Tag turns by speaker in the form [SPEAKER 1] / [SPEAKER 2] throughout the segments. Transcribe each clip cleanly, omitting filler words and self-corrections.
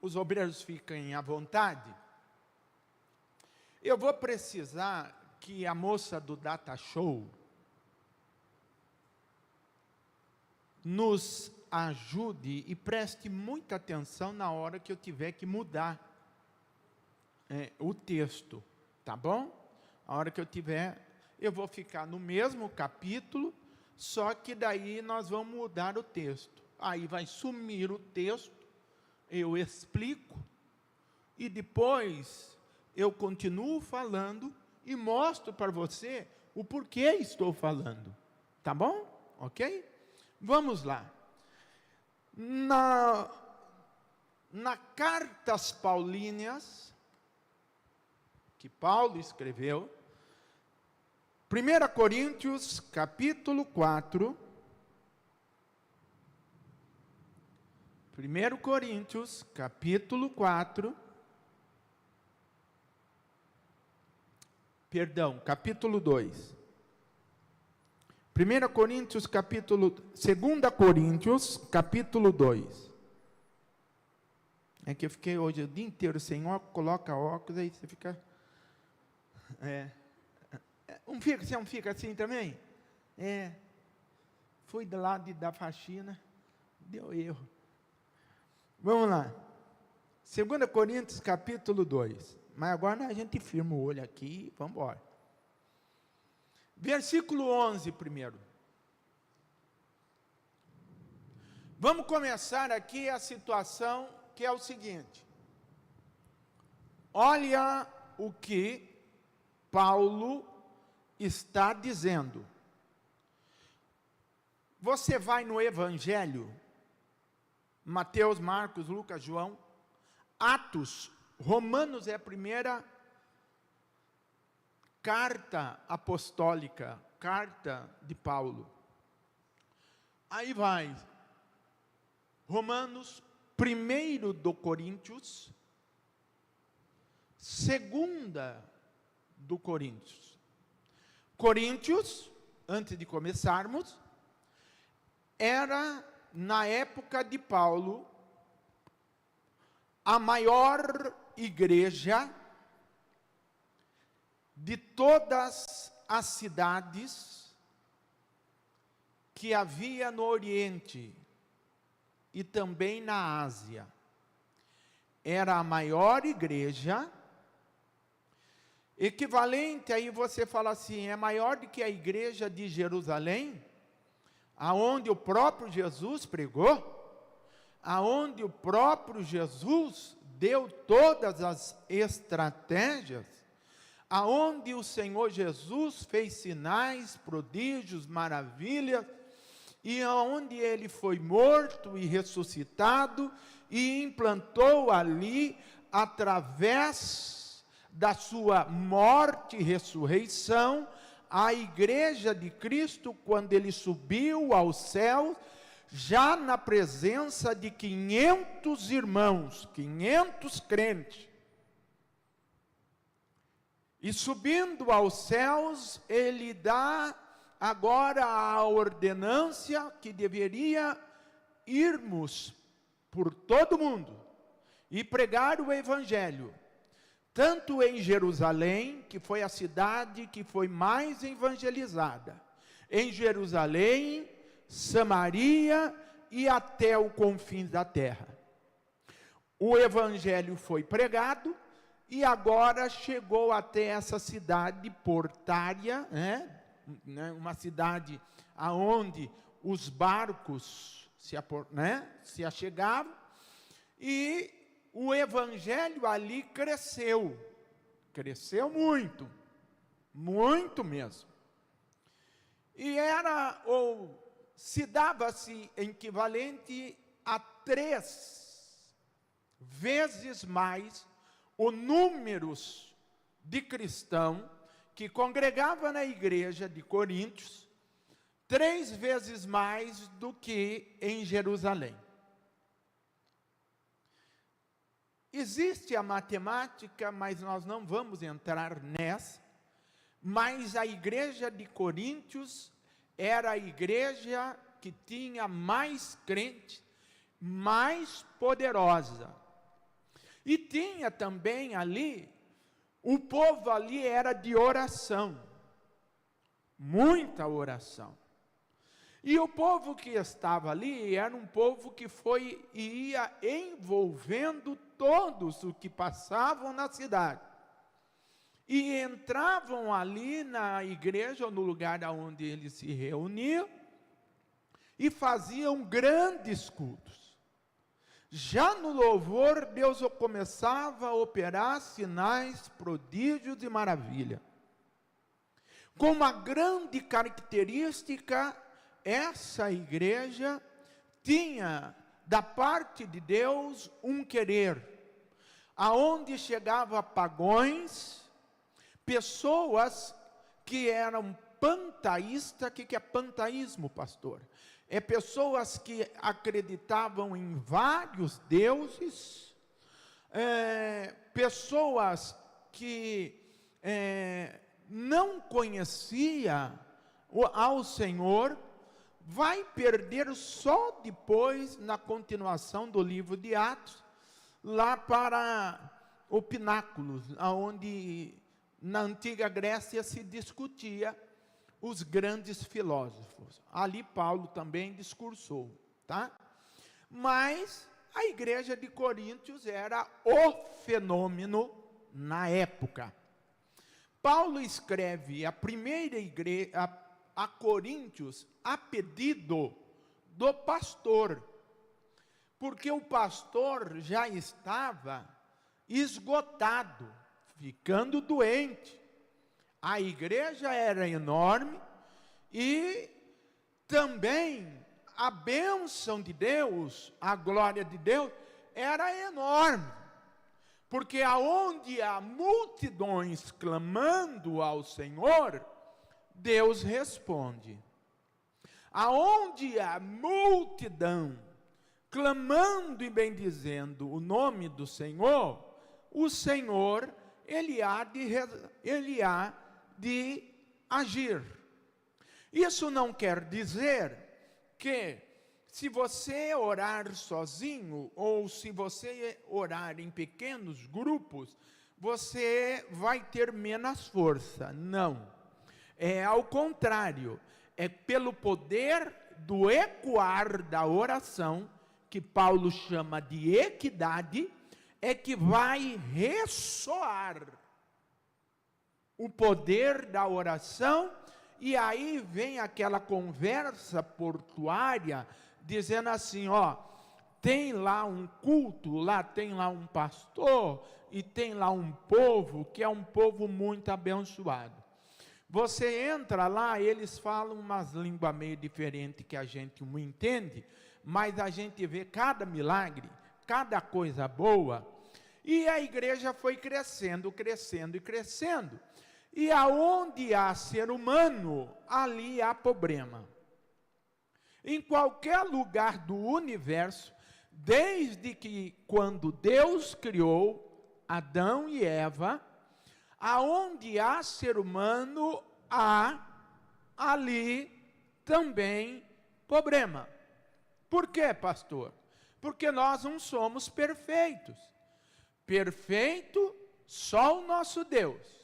[SPEAKER 1] os obreiros fiquem à vontade, eu vou precisar que a moça do Data Show nos ajude e preste muita atenção na hora que eu tiver que mudar o texto, tá bom? A hora que eu vou ficar no mesmo capítulo, só que daí nós vamos mudar o texto. Aí vai sumir o texto, eu explico, e depois eu continuo falando e mostro para você o porquê estou falando. Tá bom? Ok? Vamos lá. Na Cartas Paulíneas, que Paulo escreveu, 1 Coríntios, capítulo 4, 1 Coríntios, capítulo 4, capítulo 2. 2 Coríntios, capítulo 2. É que eu fiquei hoje o dia inteiro sem óculos, coloca óculos, aí você fica... Você não fica assim também? Fui do lado da faxina, deu erro. Vamos lá. 2 Coríntios, capítulo 2. Mas agora a gente firma o olho aqui e vamos embora. Versículo 11 primeiro. Vamos começar aqui a situação que é o seguinte. Olha o que Paulo está dizendo. Você vai no Evangelho, Mateus, Marcos, Lucas, João, Atos, Romanos é a primeira carta apostólica, carta de Paulo. Aí vai, Romanos, 1 do Coríntios, 2 do Coríntios. Coríntios, antes de começarmos, era, na época de Paulo, a maior igreja de todas as cidades que havia no Oriente e também na Ásia. Era a maior igreja, equivalente, aí você fala assim, é maior do que a igreja de Jerusalém, aonde o próprio Jesus pregou, aonde o próprio Jesus deu todas as estratégias, aonde o Senhor Jesus fez sinais, prodígios, maravilhas, e aonde ele foi morto e ressuscitado, e implantou ali, através da sua morte e ressurreição, a igreja de Cristo, quando ele subiu ao céu, já na presença de 500 irmãos, 500 crentes. E subindo aos céus, ele dá agora a ordenância que deveria irmos por todo o mundo e pregar o Evangelho, tanto em Jerusalém, que foi a cidade que foi mais evangelizada, em Jerusalém, Samaria e até o confins da terra. O Evangelho foi pregado e agora chegou até essa cidade portária, uma cidade aonde os barcos se achegavam, e o Evangelho ali cresceu muito, muito mesmo. E se dava-se equivalente a 3 vezes mais o número de cristãos que congregava na igreja de Coríntios, 3 vezes mais do que em Jerusalém. Existe a matemática, mas nós não vamos entrar nessa, mas a igreja de Coríntios era a igreja que tinha mais crentes, mais poderosa. E tinha também ali, o povo ali era de oração, muita oração. E o povo que estava ali era um povo que ia envolvendo todos os que passavam na cidade. E entravam ali na igreja, ou no lugar onde eles se reuniam, e faziam grandes cultos. Já no louvor, Deus começava a operar sinais, prodígios e maravilha. Com uma grande característica, essa igreja tinha, da parte de Deus, um querer, aonde chegava pagões, pessoas que eram panteístas. O que é panteísmo, pastor? É pessoas que acreditavam em vários deuses, pessoas que não conheciam ao Senhor. Vai perder só depois, na continuação do livro de Atos, lá para o pináculo, onde na antiga Grécia se discutia os grandes filósofos. Ali Paulo também discursou, tá? Mas a igreja de Coríntios era o fenômeno na época. Paulo escreve a primeira igreja a Coríntios a pedido do pastor, porque o pastor já estava esgotado, ficando doente. A igreja era enorme e também a bênção de Deus, a glória de Deus, era enorme. Porque aonde há multidões clamando ao Senhor, Deus responde. Aonde há multidão clamando e bendizendo o nome do Senhor, o Senhor, Ele há de agir. Isso não quer dizer que, se você orar sozinho, ou se você orar em pequenos grupos, você vai ter menos força. Não. É ao contrário. É pelo poder do ecoar da oração, que Paulo chama de equidade, é que vai ressoar o poder da oração. E aí vem aquela conversa portuária, dizendo assim, tem lá um culto, lá tem lá um pastor, e tem lá um povo, que é um povo muito abençoado. Você entra lá, eles falam umas línguas meio diferentes que a gente não entende, mas a gente vê cada milagre, cada coisa boa, e a igreja foi crescendo, crescendo e crescendo. E aonde há ser humano, ali há problema. Em qualquer lugar do universo, desde que quando Deus criou Adão e Eva, aonde há ser humano, há ali também problema. Por quê, pastor? Porque nós não somos perfeitos. Perfeito só o nosso Deus.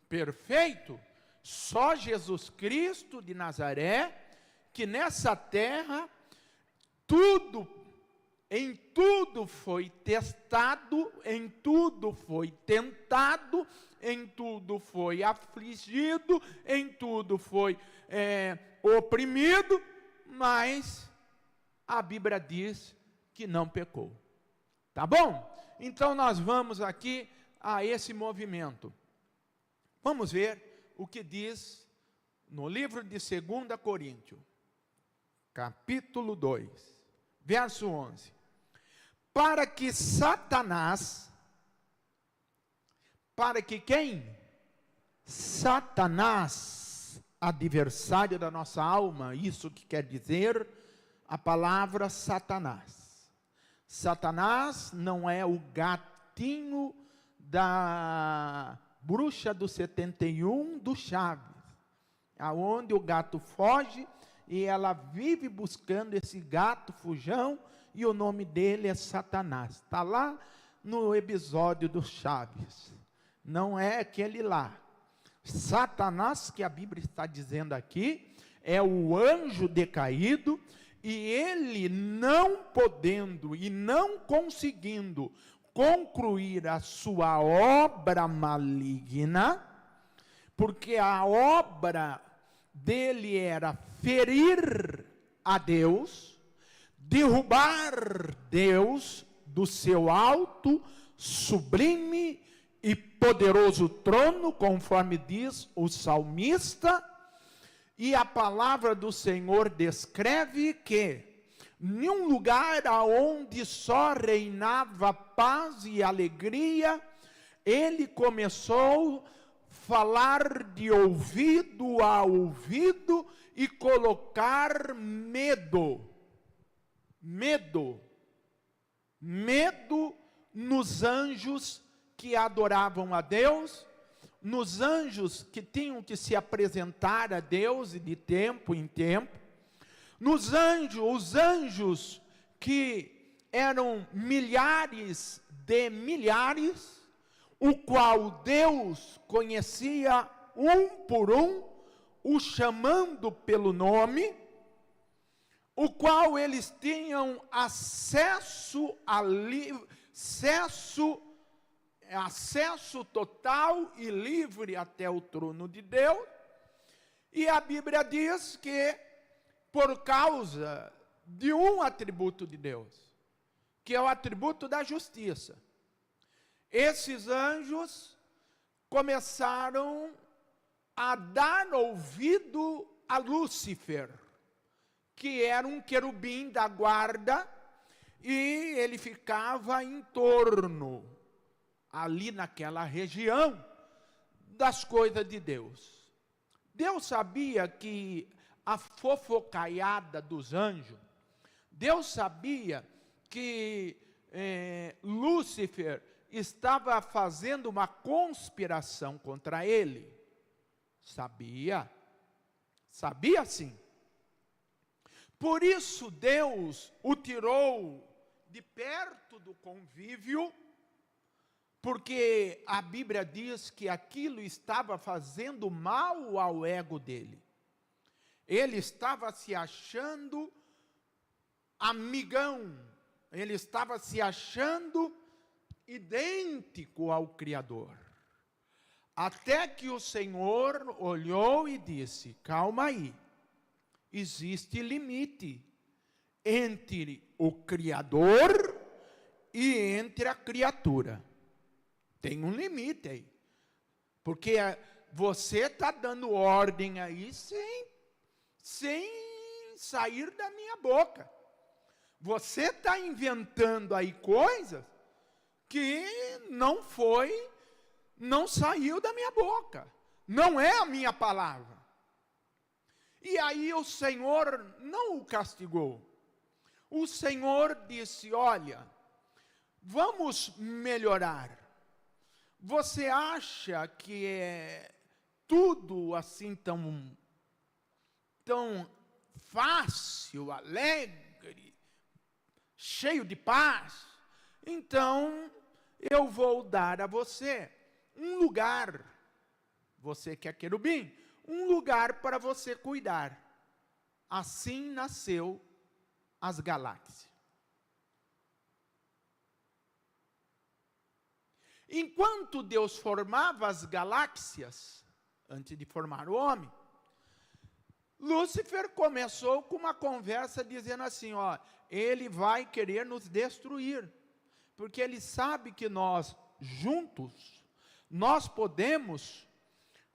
[SPEAKER 1] Perfeito só Jesus Cristo de Nazaré, que nessa terra em tudo foi testado, em tudo foi tentado, em tudo foi afligido, em tudo foi oprimido, mas a Bíblia diz que não pecou. Tá bom? Então nós vamos aqui a esse movimento. Vamos ver o que diz no livro de 2 Coríntios, capítulo 2, verso 11. Para que Satanás, para que quem? Satanás, adversário da nossa alma, isso que quer dizer a palavra Satanás. Satanás não é o gatinho da bruxa do 71 do Chaves, aonde o gato foge e ela vive buscando esse gato fujão, e o nome dele é Satanás. Está lá no episódio do Chaves. Não é aquele lá. Satanás, que a Bíblia está dizendo aqui, é o anjo decaído, e ele não podendo e não conseguindo concluir a sua obra maligna, porque a obra dele era ferir a Deus, derrubar Deus do seu alto, sublime e poderoso trono, conforme diz o salmista. E a palavra do Senhor descreve que, em um lugar onde só reinava paz e alegria, ele começou a falar de ouvido a ouvido e colocar medo nos anjos que adoravam a Deus, nos anjos que tinham que se apresentar a Deus de tempo em tempo, os anjos que eram milhares de milhares, o qual Deus conhecia um por um, o chamando pelo nome, o qual eles tinham acesso total e livre até o trono de Deus. E a Bíblia diz que, por causa de um atributo de Deus, que é o atributo da justiça, esses anjos começaram a dar ouvido a Lúcifer, que era um querubim da guarda, e ele ficava em torno, ali naquela região, das coisas de Deus. Deus sabia que a fofocaiada dos anjos, Deus sabia que Lúcifer estava fazendo uma conspiração contra ele. Sabia sim. Por isso Deus o tirou de perto do convívio, porque a Bíblia diz que aquilo estava fazendo mal ao ego dele. Ele estava se achando amigão, ele estava se achando idêntico ao Criador. Até que o Senhor olhou e disse: calma aí, existe limite entre o Criador e entre a criatura. Tem um limite aí, porque você está dando ordem aí sem sair da minha boca. Você está inventando aí coisas que não saiu da minha boca, não é a minha palavra. E aí o Senhor não o castigou. O Senhor disse: olha, vamos melhorar. Você acha que é tudo assim tão fácil, alegre, cheio de paz? Então, eu vou dar a você um lugar, você que é querubim, um lugar para você cuidar. Assim nasceu as galáxias. Enquanto Deus formava as galáxias, antes de formar o homem, Lúcifer começou com uma conversa dizendo assim, ó, ele vai querer nos destruir, porque ele sabe que nós, juntos, nós podemos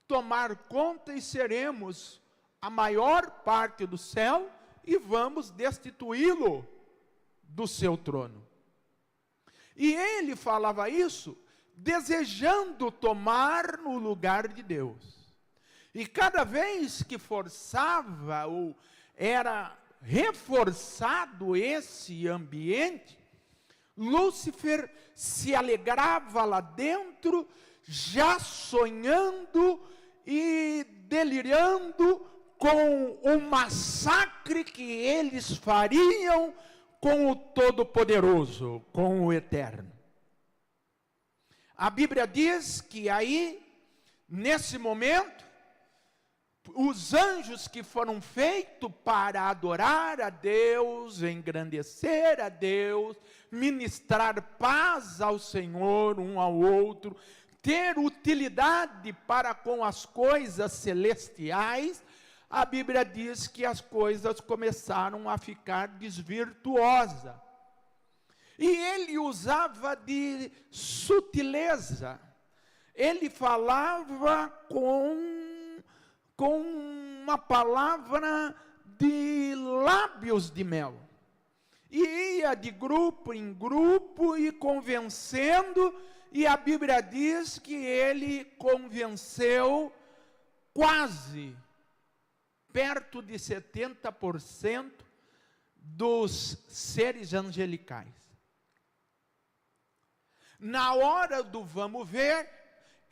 [SPEAKER 1] tomar conta e seremos a maior parte do céu e vamos destituí-lo do seu trono. E ele falava isso desejando tomar no lugar de Deus. E cada vez que forçava ou era reforçado esse ambiente, Lúcifer se alegrava lá dentro, já sonhando e delirando com o massacre que eles fariam com o Todo-Poderoso, com o Eterno. A Bíblia diz que aí, nesse momento, os anjos que foram feitos para adorar a Deus, engrandecer a Deus, ministrar paz ao Senhor, um ao outro, ter utilidade para com as coisas celestiais, a Bíblia diz que as coisas começaram a ficar desvirtuosas. E ele usava de sutileza, ele falava com uma palavra de lábios de mel. E ia de grupo em grupo e convencendo, e a Bíblia diz que ele convenceu quase perto de 70% dos seres angelicais. Na hora do vamos ver,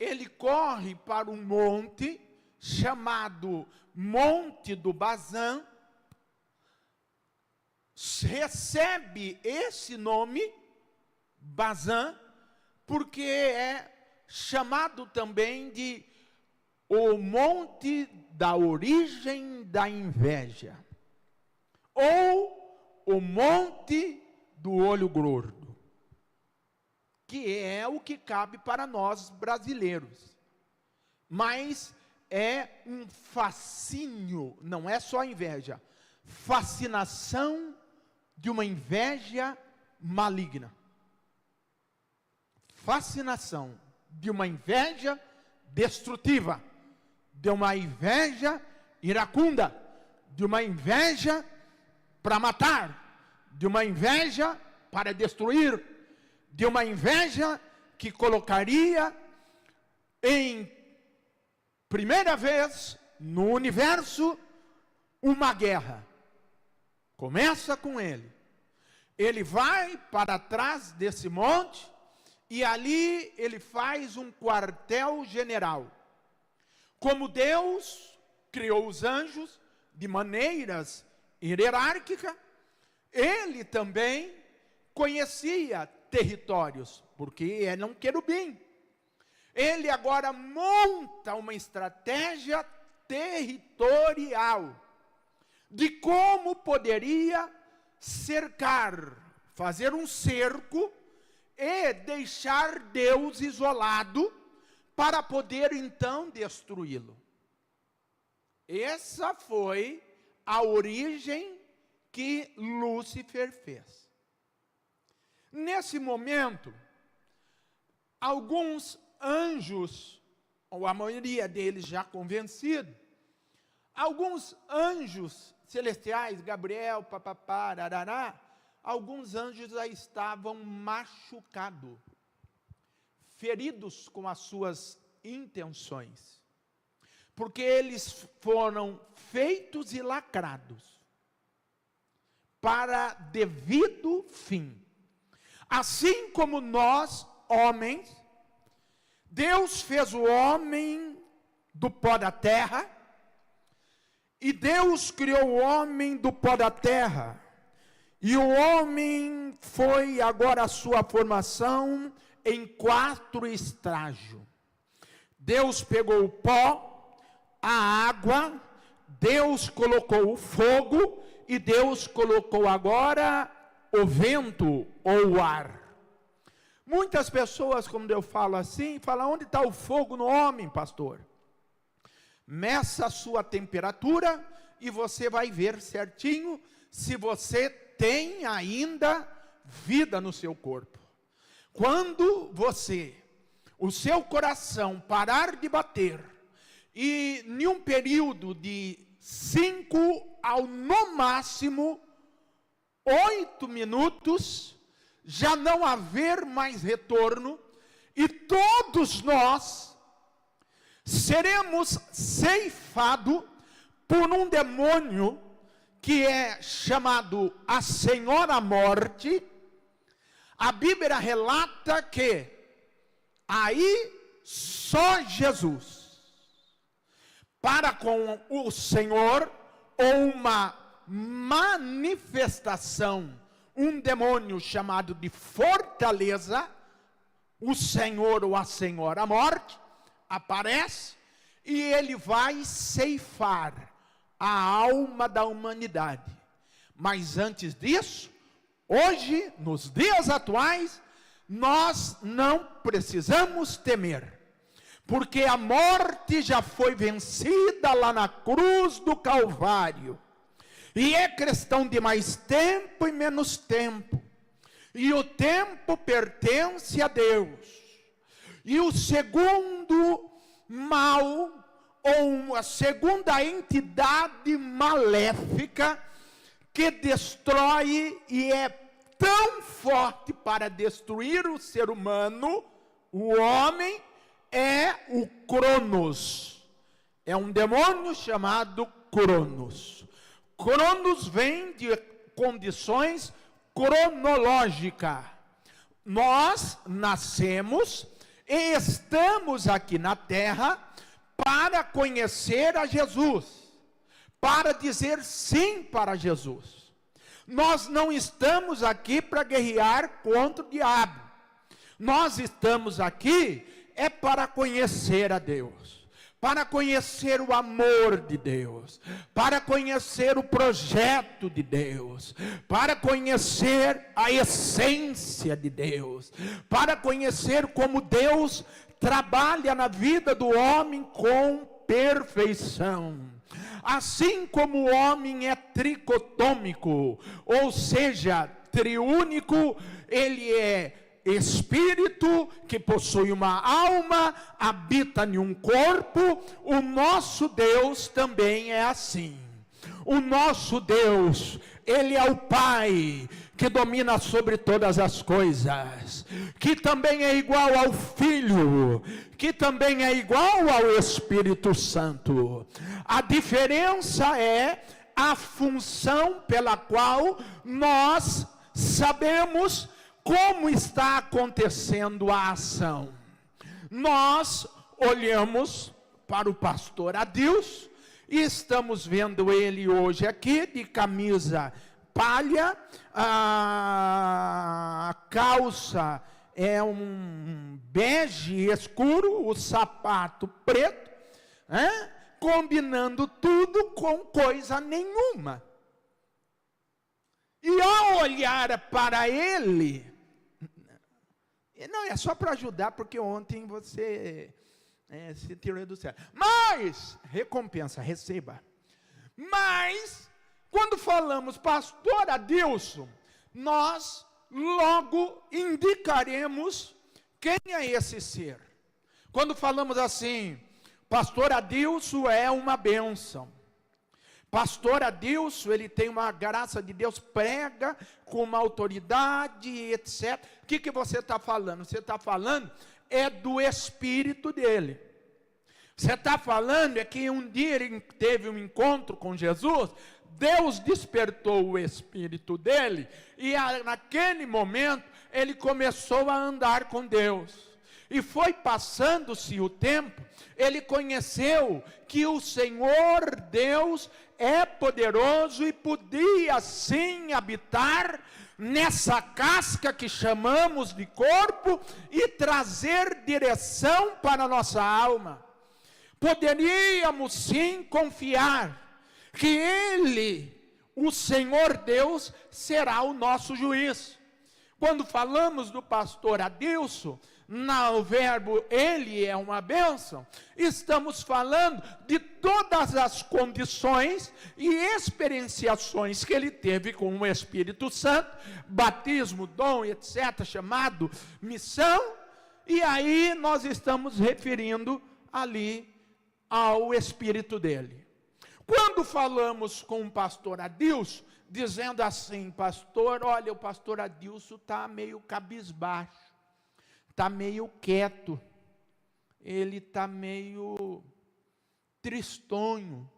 [SPEAKER 1] ele corre para um monte chamado Monte do Bazã, recebe esse nome, Bazã, porque é chamado também de o Monte da Origem da Inveja, ou o Monte do Olho Gordo, que é o que cabe para nós brasileiros, mas é um fascínio, não é só inveja, fascinação de uma inveja maligna, fascinação de uma inveja destrutiva, de uma inveja iracunda, de uma inveja para matar, de uma inveja para destruir, de uma inveja que colocaria em primeira vez no universo uma guerra. Começa com ele. Ele vai para trás desse monte e ali ele faz um quartel-general. Como Deus criou os anjos de maneiras hierárquicas, ele também conhecia territórios, porque ele é um querubim. Ele agora monta uma estratégia territorial de como poderia cercar, fazer um cerco e deixar Deus isolado para poder então destruí-lo. Essa foi a origem que Lúcifer fez. Nesse momento, alguns anjos, ou a maioria deles já convencidos, alguns anjos celestiais, Gabriel, papapá, arará, alguns anjos já estavam machucados, feridos com as suas intenções, porque eles foram feitos e lacrados para devido fim. Assim como nós, homens, Deus fez o homem do pó da terra, e Deus criou o homem do pó da terra, e o homem foi agora a sua formação em 4 estágios. Deus pegou o pó, a água, Deus colocou o fogo, e Deus colocou agora o vento ou o ar. Muitas pessoas, quando eu falo assim, falam: onde está o fogo no homem, pastor? Meça a sua temperatura e você vai ver certinho se você tem ainda vida no seu corpo. Quando o seu coração parar de bater, e em um período de 5 ao no máximo 8 minutos, já não haver mais retorno, e todos nós seremos ceifados por um demônio que é chamado a Senhora Morte. A Bíblia relata que aí só Jesus, para com o Senhor, ou uma manifestação, um demônio chamado de fortaleza, o Senhor ou a Senhora Morte aparece e ele vai ceifar a alma da humanidade. Mas antes disso, hoje, nos dias atuais, nós não precisamos temer, porque a morte já foi vencida lá na cruz do Calvário, e é questão de mais tempo e menos tempo, e o tempo pertence a Deus, e o segundo mal, ou a segunda entidade maléfica, que destrói e é tão forte para destruir o ser humano, o homem, é o Cronos. É um demônio chamado Cronos. Cronos vem de condições cronológicas. Nós nascemos e estamos aqui na terra para conhecer a Jesus, para dizer sim para Jesus. Nós não estamos aqui para guerrear contra o diabo. Nós estamos aqui para conhecer a Deus, para conhecer o amor de Deus, para conhecer o projeto de Deus, para conhecer a essência de Deus, para conhecer como Deus trabalha na vida do homem com perfeição. Assim como o homem é tricotômico, ou seja, triúnico, ele é espírito que possui uma alma, habita em um corpo, o nosso Deus também é assim. O nosso Deus, ele é o Pai que domina sobre todas as coisas, que também é igual ao Filho, que também é igual ao Espírito Santo. A diferença é a função pela qual nós sabemos como está acontecendo a ação. Nós olhamos para o pastor Adilson e estamos vendo ele hoje aqui de camisa palha, a calça é um bege escuro, o sapato preto, combinando tudo com coisa nenhuma. E ao olhar para ele, não, é só para ajudar, porque ontem você se tirou do céu. Mas, recompensa, receba. Mas, quando falamos pastor Adilson, nós logo indicaremos quem é esse ser. Quando falamos assim, pastor Adilson é uma bênção. Pastor Adilson, ele tem uma graça de Deus, prega com uma autoridade, etc. O que você está falando? Você está falando do espírito dele. Você está falando que um dia ele teve um encontro com Jesus, Deus despertou o espírito dele, e naquele momento ele começou a andar com Deus. E foi passando-se o tempo, ele conheceu que o Senhor Deus é poderoso e podia sim habitar nessa casca que chamamos de corpo e trazer direção para a nossa alma. Poderíamos sim confiar que Ele, o Senhor Deus, será o nosso juiz. Quando falamos do pastor Adilson, no verbo ele é uma bênção, estamos falando de todas as condições e experienciações que ele teve com o Espírito Santo, batismo, dom, etc., chamado missão, e aí nós estamos referindo ali ao Espírito dele. Quando falamos com o pastor Adilson, dizendo assim, pastor, olha, o pastor Adilson está meio cabisbaixo, está meio quieto, ele está meio tristonho.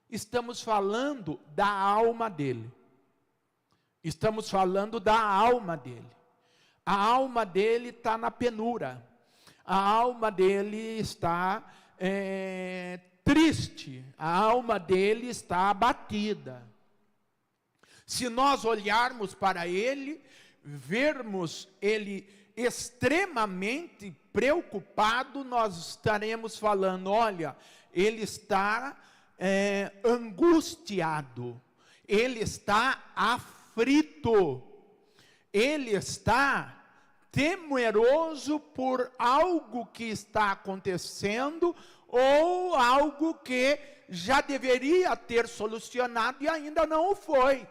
[SPEAKER 1] Estamos falando da alma dele. Estamos falando da alma dele. A alma dele está na penura. A alma dele está triste. A alma dele está abatida. Se nós olharmos para ele, vermos ele extremamente preocupado, nós estaremos falando, olha, ele está angustiado, ele está aflito, ele está temeroso por algo que está acontecendo, ou algo que já deveria ter solucionado e ainda não o foi.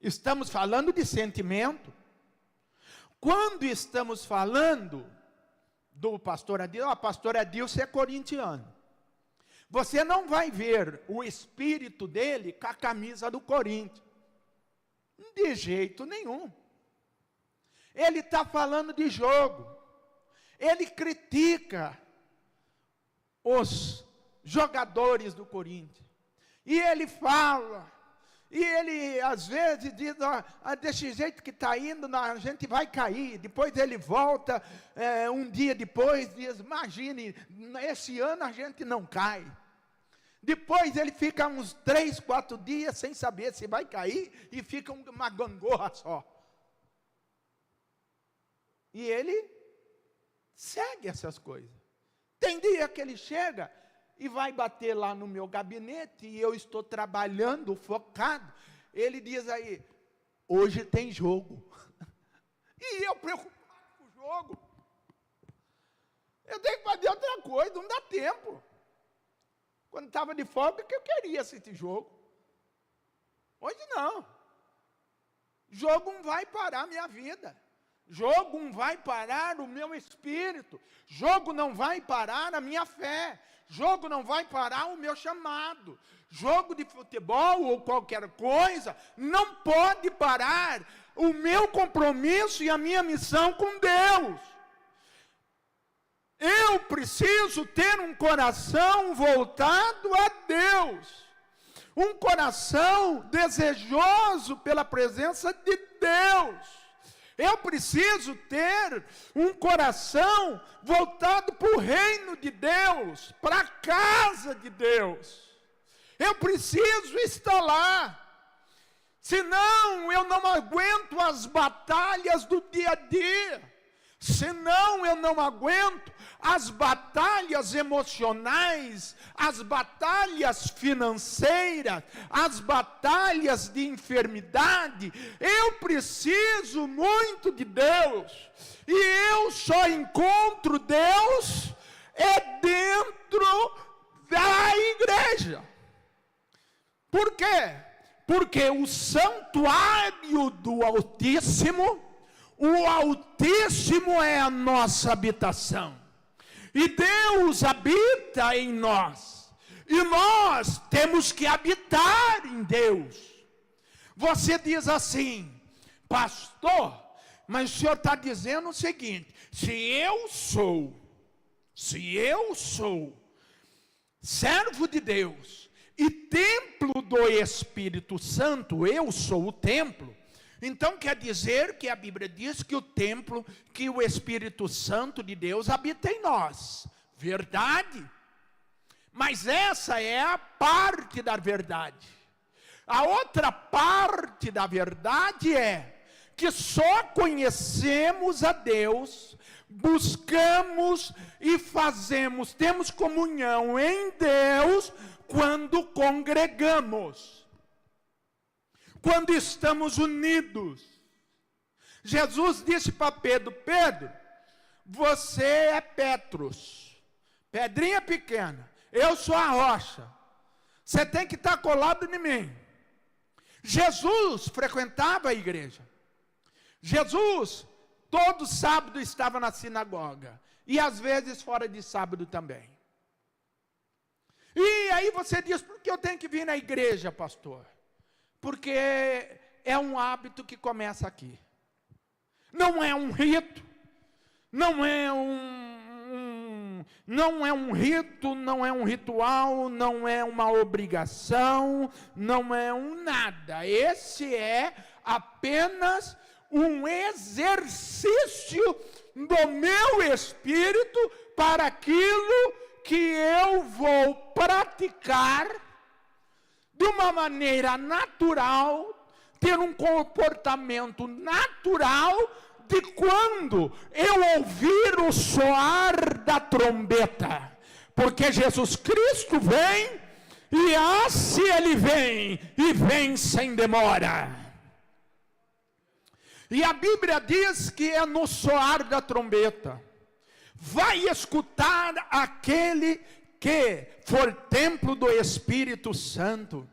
[SPEAKER 1] Estamos falando de sentimento. Quando estamos falando do pastor Adilson, a pastora Adilson é corintiano. Você não vai ver o espírito dele com a camisa do Corinthians. De jeito nenhum. Ele está falando de jogo. Ele critica os jogadores do Corinthians. E ele fala, e ele às vezes diz, desse jeito que está indo, a gente vai cair. Depois ele volta, um dia depois, diz, imagine, esse ano a gente não cai. Depois ele fica uns 3, 4 dias sem saber se vai cair, e fica uma gangorra só. E ele segue essas coisas. Tem dia que ele chega e vai bater lá no meu gabinete, e eu estou trabalhando, focado. Ele diz aí, hoje tem jogo. E eu preocupado com o jogo. Eu tenho que fazer outra coisa, não dá tempo. Quando estava de folga, que eu queria assistir jogo. Hoje não. Jogo não vai parar a minha vida. Jogo não vai parar o meu espírito. Jogo não vai parar a minha fé. Jogo não vai parar o meu chamado. Jogo de futebol ou qualquer coisa não pode parar o meu compromisso e a minha missão com Deus. Eu preciso ter um coração voltado a Deus. Um coração desejoso pela presença de Deus. Eu preciso ter um coração voltado para o reino de Deus, para a casa de Deus. Eu preciso estar lá. Senão eu não aguento as batalhas do dia a dia. Senão eu não aguento as batalhas emocionais, as batalhas financeiras, as batalhas de enfermidade. Eu preciso muito de Deus. E eu só encontro Deus dentro da igreja. Por quê? Porque o santuário do Altíssimo, o Altíssimo é a nossa habitação. E Deus habita em nós. E nós temos que habitar em Deus. Você diz assim, pastor, mas o senhor está dizendo o seguinte, se eu sou servo de Deus e templo do Espírito Santo, eu sou o templo. Então quer dizer que a Bíblia diz que o templo, que o Espírito Santo de Deus habita em nós. Verdade? Mas essa é a parte da verdade. A outra parte da verdade é que só conhecemos a Deus, buscamos e fazemos, temos comunhão em Deus quando congregamos. Quando estamos unidos. Jesus disse para Pedro, Pedro, você é Petros, pedrinha pequena, eu sou a rocha, você tem que estar colado em mim. Jesus frequentava a igreja. Jesus, todo sábado estava na sinagoga, e às vezes fora de sábado também. E aí você diz, por que eu tenho que vir na igreja, pastor? Porque é um hábito que começa aqui. Não é um rito, não é um rito, não é um ritual, não é uma obrigação, não é um nada. Esse é apenas um exercício do meu espírito para aquilo que eu vou praticar de uma maneira natural, ter um comportamento natural de quando eu ouvir o soar da trombeta, porque Jesus Cristo vem, e se ele vem, e vem sem demora. E a Bíblia diz que é no soar da trombeta. Vai escutar aquele que for templo do Espírito Santo.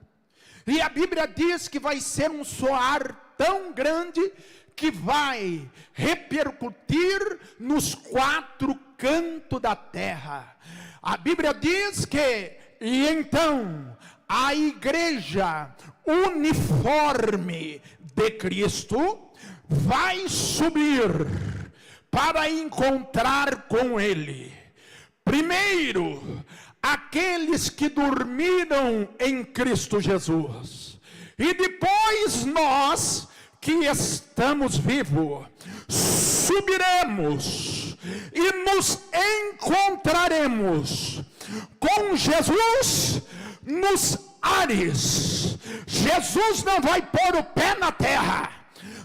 [SPEAKER 1] E a Bíblia diz que vai ser um soar tão grande que vai repercutir nos 4 cantos da terra. A Bíblia diz que, e então, a igreja uniforme de Cristo vai subir para encontrar com ele. Primeiro, aqueles que dormiram em Cristo Jesus. E depois nós que estamos vivos, subiremos e nos encontraremos com Jesus nos ares. Jesus não vai pôr o pé na terra.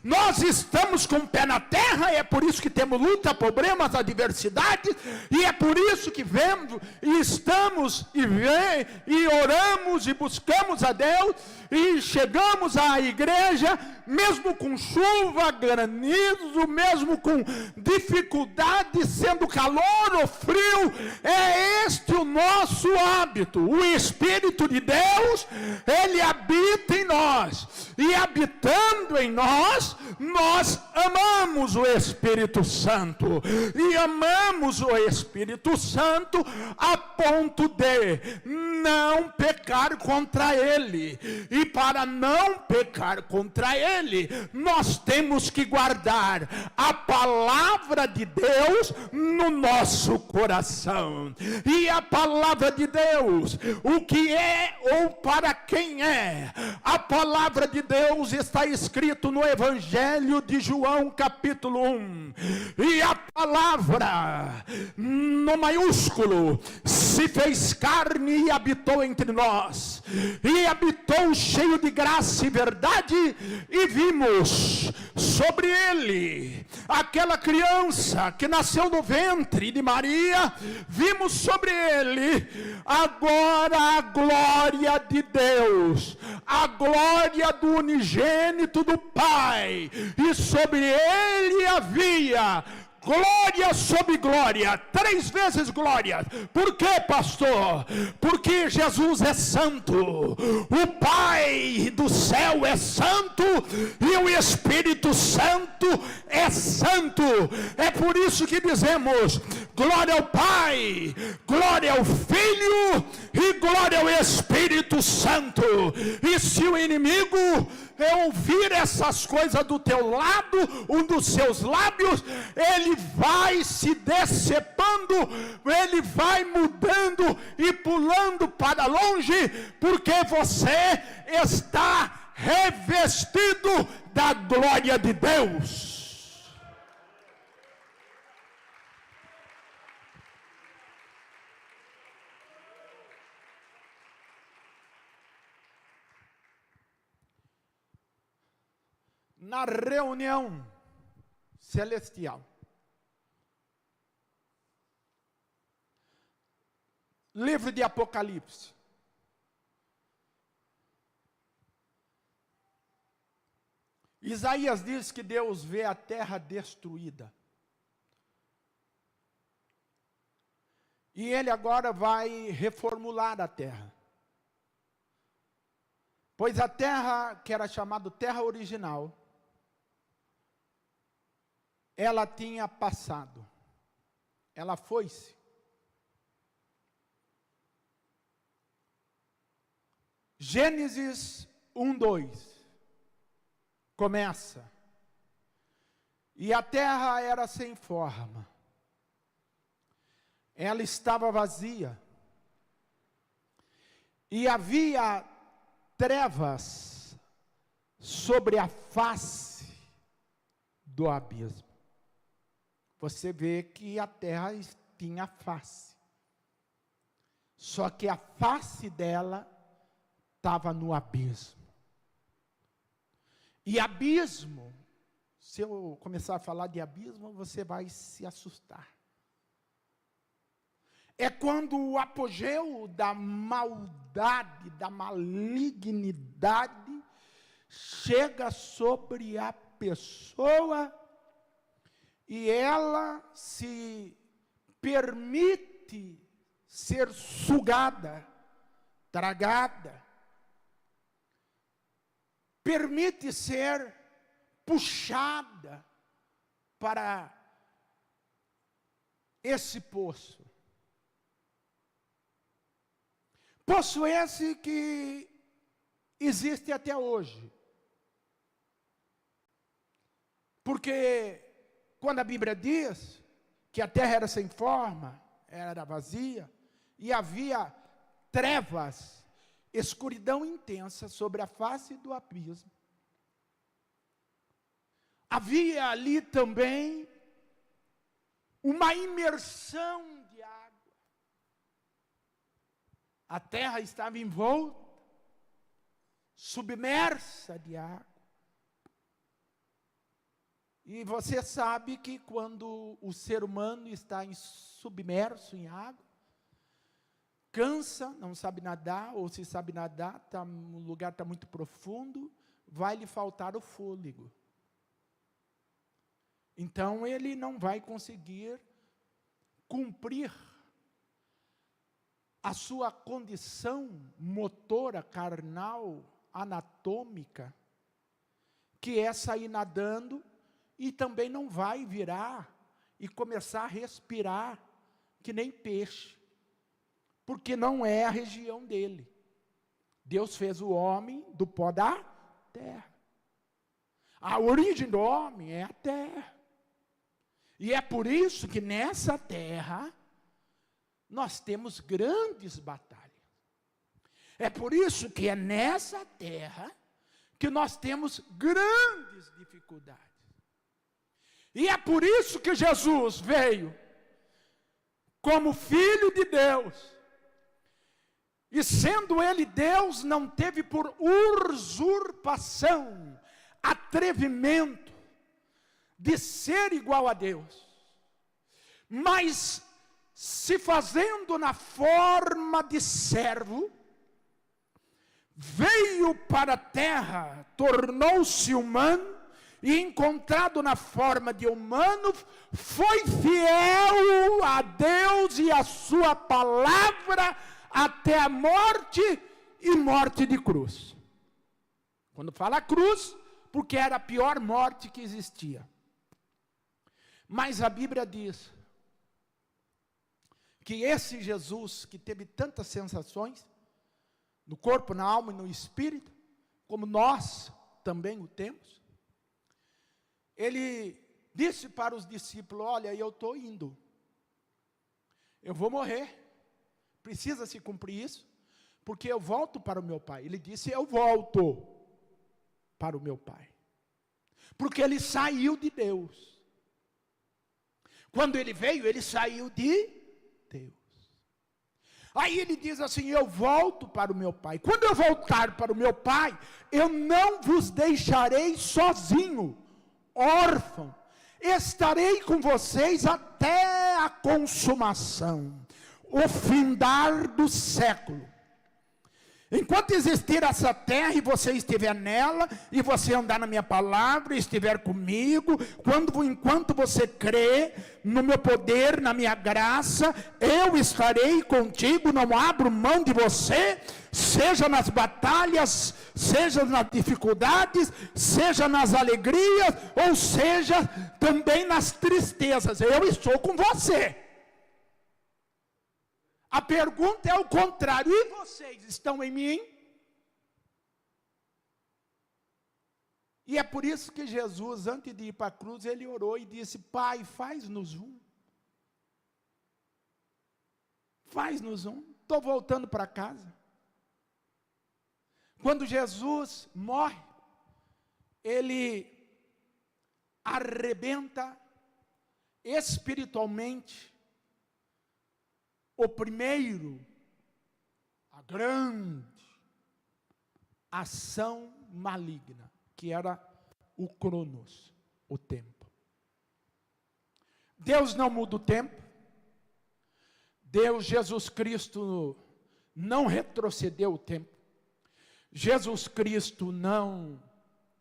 [SPEAKER 1] Nós estamos com o pé na terra, é por isso que temos luta, problemas, adversidades, e é por isso que vemos, e estamos, e oramos, e buscamos a Deus, e chegamos à igreja, mesmo com chuva, granizo, mesmo com dificuldade, sendo calor ou frio. É este o nosso hábito. O Espírito de Deus, ele habita em nós, e habitando em nós, nós amamos o Espírito Santo, e amamos o Espírito Santo a ponto de não pecar contra ele. E para não pecar contra ele, nós temos que guardar a palavra de Deus no nosso coração. E a palavra de Deus, o que é ou para quem é? A palavra de Deus está escrito no Evangelho de João, capítulo 1. E a palavra, no maiúsculo, se fez carne e habitou entre nós. E habitou cheio de graça e verdade, e vimos sobre ele, aquela criança que nasceu no ventre de Maria, vimos sobre ele agora a glória de Deus, a glória do unigênito do Pai, e sobre ele havia glória sobre glória, 3 vezes glória. Por quê, pastor? Porque Jesus é santo, o Pai do céu é santo, e o Espírito Santo é santo. É por isso que dizemos glória ao Pai, glória ao Filho e glória ao Espírito Santo. E se o inimigo ouvir essas coisas do teu lado, um dos seus lábios, ele vai se decepando, ele vai mudando e pulando para longe, porque você está revestido da glória de Deus. Na reunião celestial, livro de Apocalipse, Isaías diz que Deus vê a terra destruída, e ele agora vai reformular a terra, pois a terra que era chamada terra original, ela tinha passado, ela foi-se. Gênesis 1:2 começa: e a terra era sem forma, ela estava vazia, e havia trevas sobre a face do abismo. Você vê que a terra tinha face, só que a face dela estava no abismo. E abismo Se eu começar a falar de abismo, você vai se assustar. É quando o apogeu da maldade, da malignidade, chega sobre a pessoa e ela se permite ser sugada, tragada, permite ser puxada para esse poço. Poço esse que existe até hoje. Porque quando a Bíblia diz que a terra era sem forma, era vazia, e havia trevas, escuridão intensa sobre a face do abismo, havia ali também uma imersão de água. A terra estava envolta, submersa de água. E você sabe que quando o ser humano está submerso em água, cansa, não sabe nadar, ou se sabe nadar, o lugar está muito profundo, vai lhe faltar o fôlego. Então ele não vai conseguir cumprir a sua condição motora, carnal, anatômica, que é sair nadando, e também não vai virar e começar a respirar que nem peixe, porque não é a região dele. Deus fez o homem do pó da terra. A origem do homem é a terra. E é por isso que nessa terra nós temos grandes batalhas. É por isso que é nessa terra que nós temos grandes dificuldades. E é por isso que Jesus veio como Filho de Deus. E sendo Ele Deus, não teve por usurpação, atrevimento de ser igual a Deus. Mas se fazendo na forma de servo, veio para a terra, tornou-se humano, e encontrado na forma de humano, foi fiel a Deus e a sua palavra, até a morte e morte de cruz. Quando fala cruz, porque era a pior morte que existia. Mas a Bíblia diz que esse Jesus, que teve tantas sensações, no corpo, na alma e no espírito, como nós também o temos, ele disse para os discípulos: olha, eu estou indo, eu vou morrer, precisa se cumprir isso, porque eu volto para o meu Pai. Ele disse: eu volto para o meu Pai, porque ele saiu de Deus. Quando ele veio, ele saiu de Deus. Aí ele diz assim: eu volto para o meu Pai. Quando eu voltar para o meu Pai, eu não vos deixarei sozinho, órfão. Estarei com vocês até a consumação, o findar do século. Enquanto existir essa terra e você estiver nela, e você andar na minha palavra, e estiver comigo, enquanto você crê no meu poder, na minha graça, eu estarei contigo, não abro mão de você, seja nas batalhas, seja nas dificuldades, seja nas alegrias, ou seja também nas tristezas, eu estou com você. A pergunta é o contrário: e vocês estão em mim? E é por isso que Jesus, antes de ir para a cruz, ele orou e disse: Pai, faz-nos um. Faz-nos um. Estou voltando para casa. Quando Jesus morre, ele arrebenta espiritualmente a grande ação maligna, que era o Cronos,
[SPEAKER 2] o tempo. Deus não muda o tempo. Deus, Jesus Cristo, não retrocedeu o tempo. Jesus Cristo não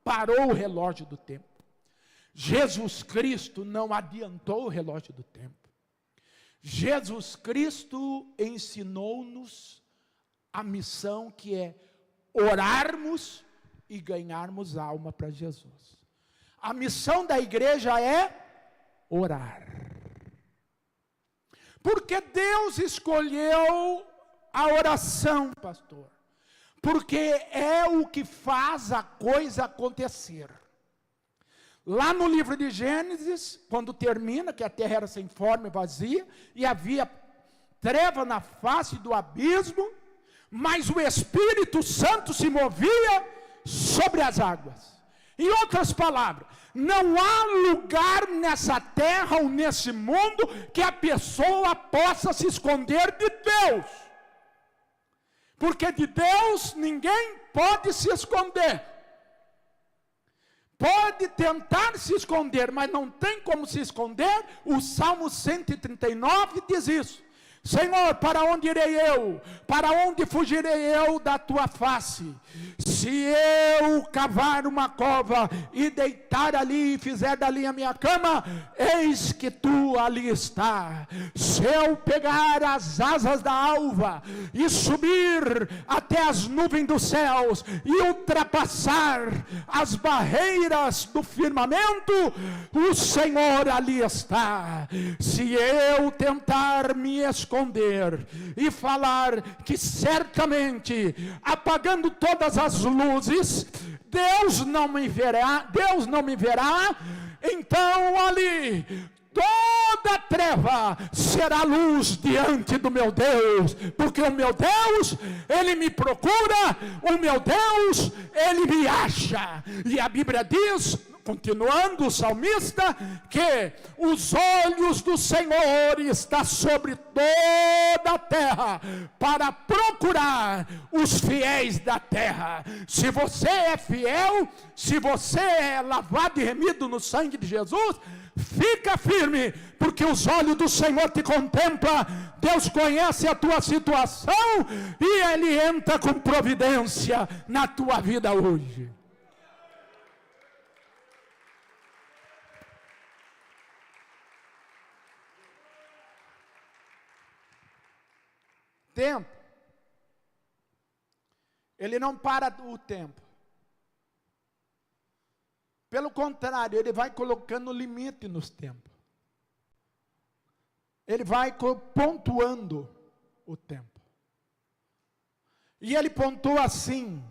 [SPEAKER 2] parou o relógio do tempo. Jesus Cristo não adiantou o relógio do tempo. Jesus Cristo ensinou-nos a missão que é orarmos e ganharmos alma para Jesus. A missão da igreja é orar. Porque Deus escolheu a oração, pastor. Porque é o que faz a coisa acontecer. Lá no livro de Gênesis, quando termina, que a terra era sem forma e vazia, e havia treva na face do abismo, mas o Espírito Santo se movia sobre as águas. Em outras palavras, não há lugar nessa terra ou nesse mundo que a pessoa possa se esconder de Deus. Porque de Deus ninguém pode se esconder. Pode tentar se esconder, mas não tem como se esconder. O Salmo 139 diz isso. Senhor, para onde irei eu? Para onde fugirei eu da tua face? Se eu cavar uma cova e deitar ali e fizer dali a minha cama, eis que tu ali está. Se eu pegar as asas da alva e subir até as nuvens dos céus e ultrapassar as barreiras do firmamento, o Senhor ali está. Se eu tentar me esconder e falar que certamente, apagando todas as luzes, Deus não me verá, então ali toda treva será luz diante do meu Deus, porque o meu Deus, Ele me procura, o meu Deus, Ele me acha. E a Bíblia diz, continuando o salmista, que os olhos do Senhor estão sobre toda a terra, para procurar os fiéis da terra. Se você é fiel, se você é lavado e remido no sangue de Jesus, fica firme, porque os olhos do Senhor te contemplam. Deus conhece a tua situação e Ele entra com providência na tua vida hoje. Tempo, ele não para o tempo. Pelo contrário, ele vai colocando limite nos tempos. Ele vai pontuando o tempo. E ele pontua assim: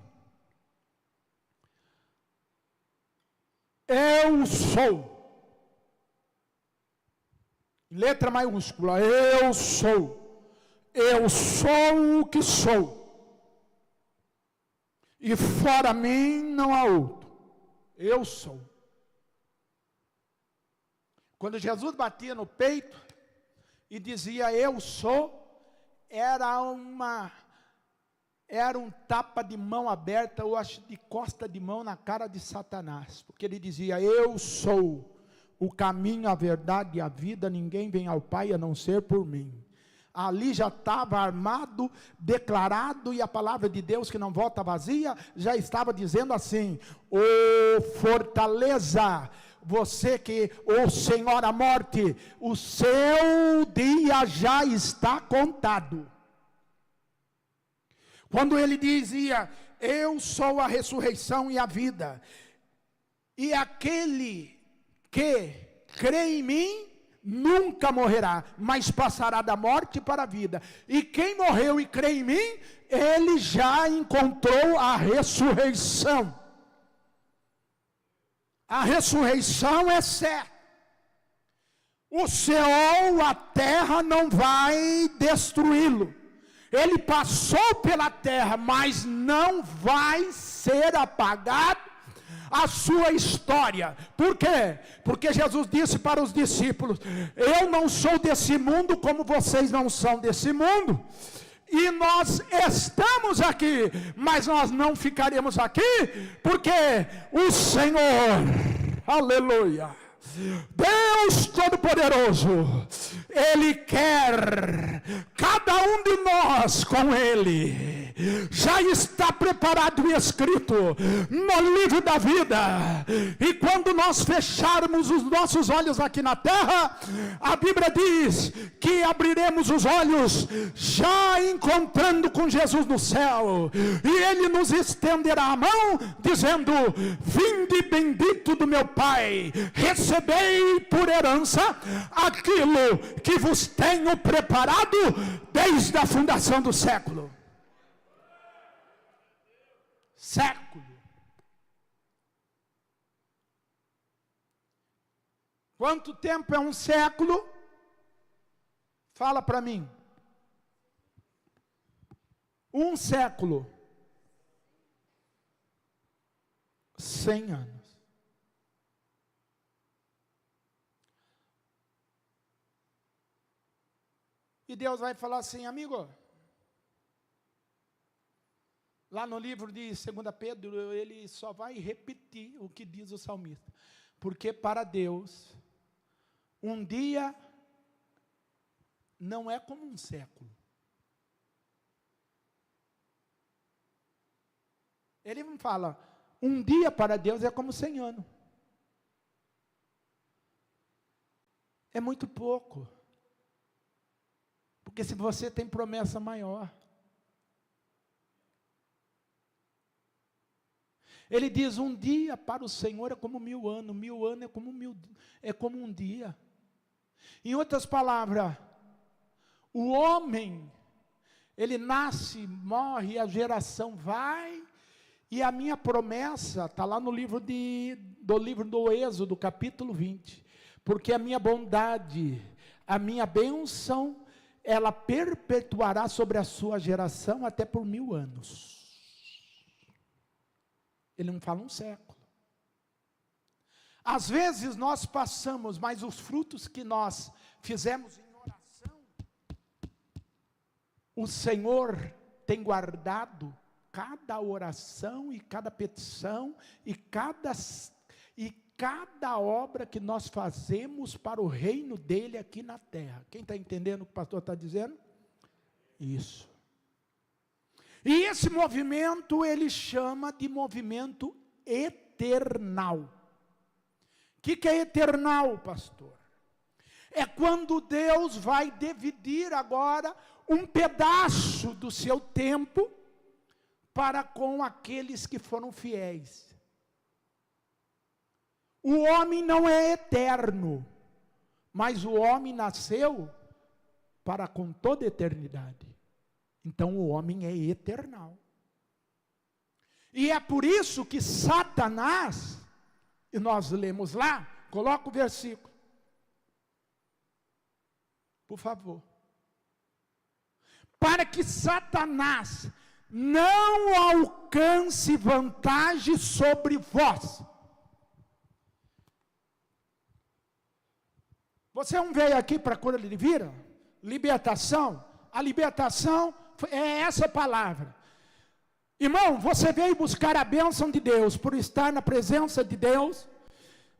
[SPEAKER 2] eu sou. Letra maiúscula, eu sou. Eu sou o que sou, e fora mim não há outro. Eu sou. Quando Jesus batia no peito e dizia eu sou, era um tapa de mão aberta, ou acho de costa de mão na cara de Satanás, porque ele dizia eu sou o caminho, a verdade e a vida, ninguém vem ao Pai a não ser por mim. Ali já estava armado, declarado, e a palavra de Deus que não volta vazia, já estava dizendo assim: ô fortaleza, você que, ô Senhor a morte, o seu dia já está contado. Quando ele dizia, eu sou a ressurreição e a vida, e aquele que crê em mim, nunca morrerá, mas passará da morte para a vida. E quem morreu e crê em mim, ele já encontrou a ressurreição. A ressurreição é certa. O céu, a terra não vai destruí-lo. Ele passou pela terra, mas não vai ser apagado a sua história. Por quê? Porque Jesus disse para os discípulos: eu não sou desse mundo como vocês não são desse mundo, e nós estamos aqui, mas nós não ficaremos aqui, porque o Senhor, Aleluia. Deus Todo-Poderoso, Ele quer cada um de nós com Ele. Já está preparado e escrito no livro da vida. E quando nós fecharmos os nossos olhos aqui na terra, a Bíblia diz que abriremos os olhos já encontrando com Jesus no céu. E Ele nos estenderá a mão dizendo: vinde bendito do meu Pai, recebei por herança aquilo que vos tenho preparado desde a fundação do século. Século. Quanto tempo é um século? Fala para mim. Um século. 100 anos. E Deus vai falar assim: amigo, lá no livro de 2 Pedro, ele só vai repetir o que diz o salmista. Porque para Deus, um dia não é como um século. Ele não fala, um dia para Deus é como 100 anos. É muito pouco. Porque se você tem promessa maior. Ele diz, um dia para o Senhor é como 1000 anos, 1000 anos é como um dia. Em outras palavras, o homem, ele nasce, morre, a geração vai, e a minha promessa está lá no livro do Êxodo, capítulo 20, porque a minha bondade, a minha bênção, ela perpetuará sobre a sua geração até por 1000 anos. Ele não fala um século. Às vezes nós passamos, mas os frutos que nós fizemos em oração, o Senhor tem guardado cada oração e cada petição e cada obra que nós fazemos para o reino dele aqui na terra. Quem está entendendo o que o pastor está dizendo? Isso. E esse movimento ele chama de movimento eternal. O que é eternal, pastor? É quando Deus vai dividir agora um pedaço do seu tempo para com aqueles que foram fiéis. O homem não é eterno, mas o homem nasceu para com toda eternidade. Então o homem é eternal. E é por isso que Satanás, e nós lemos lá, coloca o versículo, por favor. Para que Satanás não alcance vantagem sobre vós. Você não veio aqui para cura de vida? Libertação? A libertação é essa palavra. Irmão, você veio buscar a bênção de Deus, por estar na presença de Deus.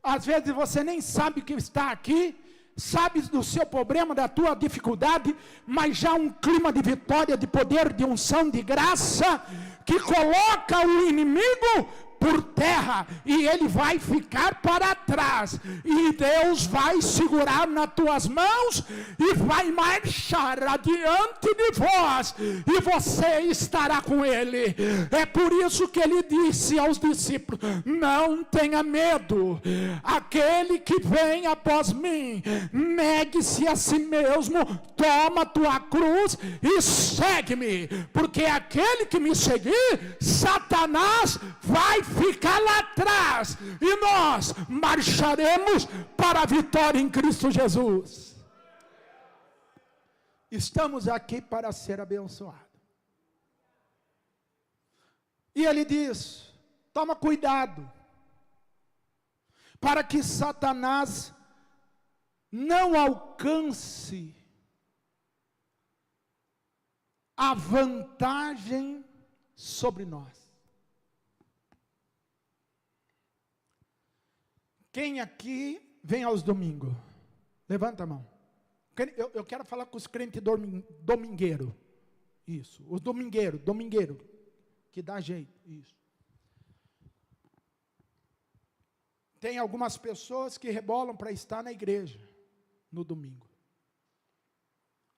[SPEAKER 2] Às vezes você nem sabe que está aqui, sabe do seu problema, da tua dificuldade, mas já um clima de vitória, de poder, de unção, de graça, que coloca o inimigo por terra, e ele vai ficar para trás, e Deus vai segurar nas tuas mãos, e vai marchar adiante de vós, e você estará com ele. É por isso que ele disse aos discípulos, não tenha medo, aquele que vem após mim, negue-se a si mesmo, toma tua cruz, e segue-me, porque aquele que me seguir, Satanás vai ficar lá atrás, e nós marcharemos para a vitória em Cristo Jesus. Estamos aqui para ser abençoados. E ele diz, toma cuidado, para que Satanás não alcance a vantagem sobre nós. Quem aqui vem aos domingos? Levanta a mão. Eu quero falar com os crentes domingueiros. Isso, os domingueiros, que dá jeito, isso. Tem algumas pessoas que rebolam para estar na igreja no domingo.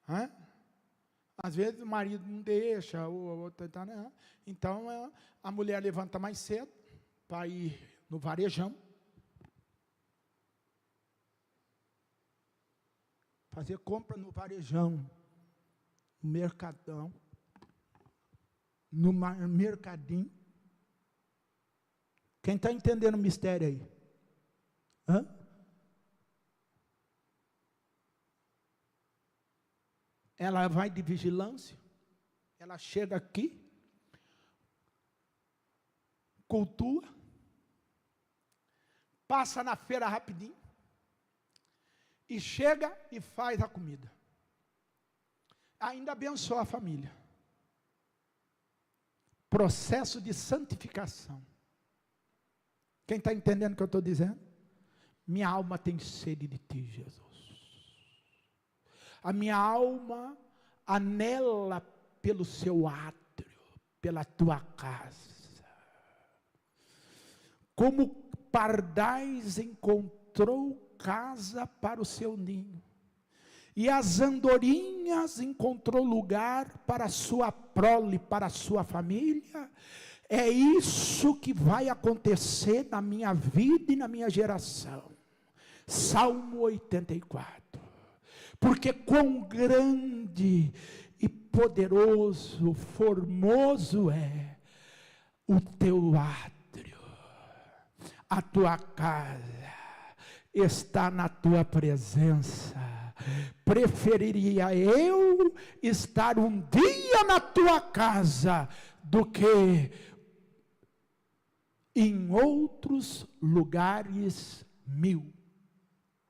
[SPEAKER 2] Hã? Às vezes o marido não deixa, então a mulher levanta mais cedo para ir no varejão, fazer compra no varejão, no mercadão, no mercadinho. Quem está entendendo o mistério aí? Hã? Ela vai de vigilância, ela chega aqui, cultua, passa na feira rapidinho, e chega e faz a comida. Ainda abençoa a família. Processo de santificação. Quem está entendendo o que eu estou dizendo? Minha alma tem sede de ti, Jesus. A minha alma anela pelo seu átrio, pela tua casa. Como pardais encontrou casa para o seu ninho, e as andorinhas encontrou lugar para a sua prole, para a sua família. É isso que vai acontecer na minha vida e na minha geração. Salmo 84. Porque quão grande e poderoso, formoso é o teu átrio, a tua casa está na tua presença. Preferiria eu estar um dia na tua casa do que em outros lugares 1000.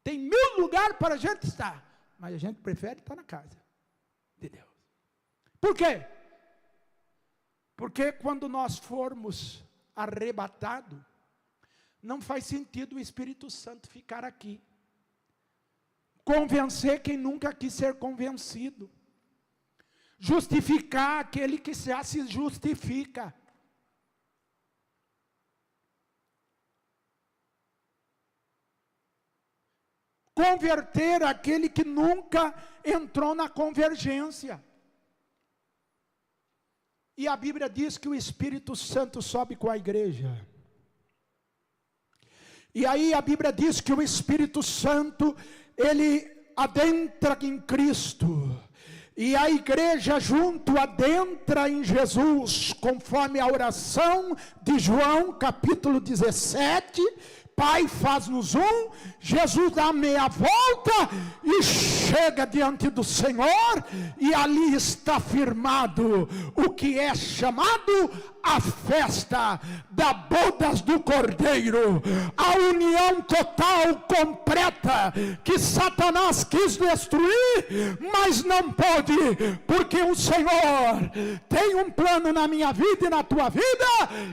[SPEAKER 2] Tem 1000 lugares para a gente estar, mas a gente prefere estar na casa de Deus. Por quê? Porque quando nós formos arrebatados, não faz sentido o Espírito Santo ficar aqui. Convencer quem nunca quis ser convencido. Justificar aquele que já se justifica. Converter aquele que nunca entrou na convergência. E a Bíblia diz que o Espírito Santo sobe com a igreja. E aí a Bíblia diz que o Espírito Santo, ele adentra em Cristo. E a igreja junto adentra em Jesus, conforme a oração de João, capítulo 17. Pai, faz-nos um. Jesus dá meia volta e chega diante do Senhor, e ali está firmado o que é chamado a festa da bodas do Cordeiro, a união total, completa, que Satanás quis destruir, mas não pôde, porque o Senhor tem um plano na minha vida e na tua vida.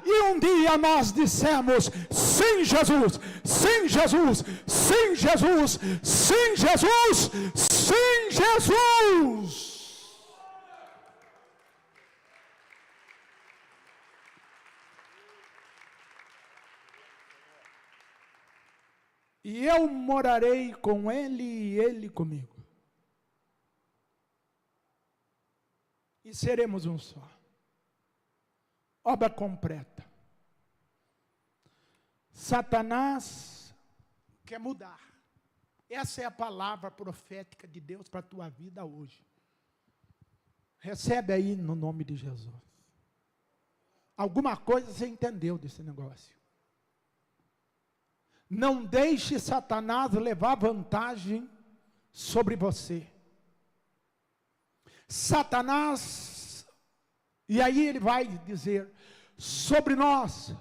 [SPEAKER 2] E um dia nós dissemos: sim, Jesus, sim, Jesus, sim, Jesus, sim, Jesus, sim, Jesus. E eu morarei com ele e ele comigo. E seremos um só. Obra completa. Satanás quer mudar. Essa é a palavra profética de Deus para a tua vida hoje. Recebe aí no nome de Jesus. Alguma coisa você entendeu desse negócio. Não deixe Satanás levar vantagem sobre você. Satanás, e aí ele vai dizer sobre nós: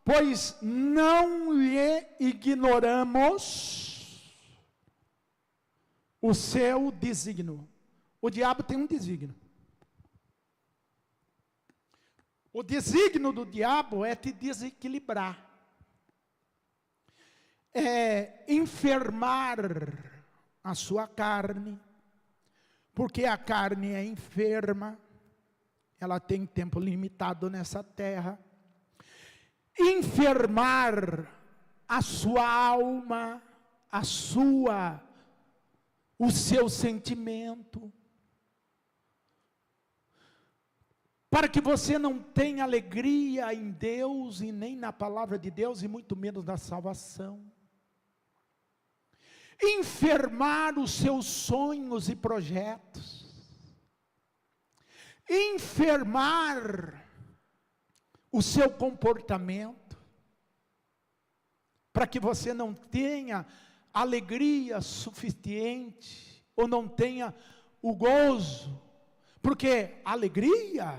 [SPEAKER 2] pois não lhe ignoramos o seu desígnio. O diabo tem um desígnio. O desígnio do diabo é te desequilibrar. é enfermar a sua carne, porque a carne é enferma, ela tem tempo limitado nessa terra. Enfermar a sua alma, o seu sentimento, para que você não tenha alegria em Deus e nem na palavra de Deus e muito menos na salvação. Enfermar os seus sonhos e projetos, enfermar o seu comportamento, para que você não tenha alegria suficiente, ou não tenha o gozo, porque alegria,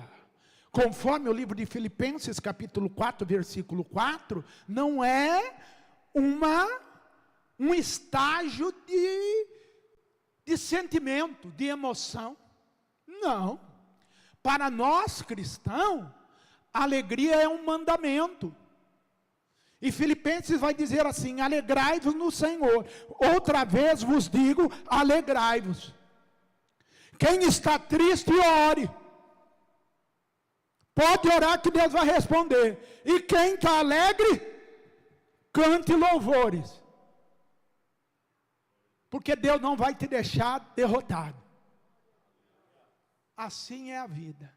[SPEAKER 2] conforme o livro de Filipenses, capítulo 4, versículo 4, não é um estágio de sentimento, de emoção. Não. Para nós cristãos, a alegria é um mandamento. E Filipenses vai dizer assim: alegrai-vos no Senhor. Outra vez vos digo, alegrai-vos. Quem está triste, ore. Pode orar que Deus vai responder. E quem está alegre, cante louvores. Porque Deus não vai te deixar derrotado. Assim é a vida.